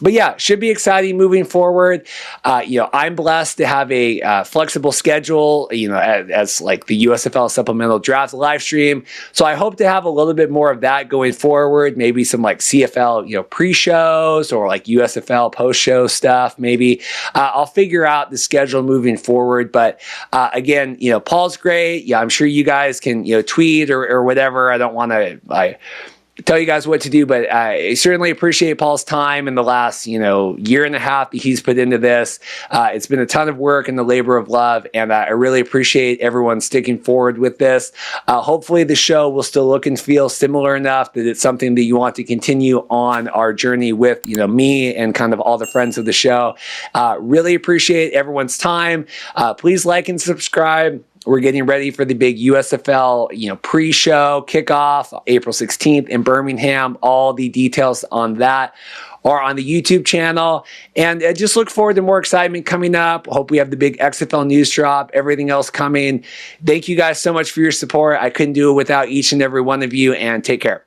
But yeah, should be exciting moving forward. I'm blessed to have a flexible schedule, as like the USFL supplemental draft live stream. So I hope to have a little bit more of that going forward. Maybe some like CFL, pre-shows or like USFL post-show stuff. Maybe I'll figure out the schedule moving forward. But again, Paul's great. Yeah, I'm sure you guys can, tweet or whatever. I don't want to tell you guys what to do, but I certainly appreciate Paul's time in the last, year and a half that he's put into this. It's been a ton of work and the labor of love, and I really appreciate everyone sticking forward with this. Hopefully the show will still look and feel similar enough that it's something that you want to continue on our journey with, me and kind of all the friends of the show. Really appreciate everyone's time. Please like and subscribe. We're getting ready for the big USFL, pre-show kickoff, April 16th in Birmingham. All the details on that are on the YouTube channel. And just look forward to more excitement coming up. Hope we have the big XFL news drop, everything else coming. Thank you guys so much for your support. I couldn't do it without each and every one of you, and take care.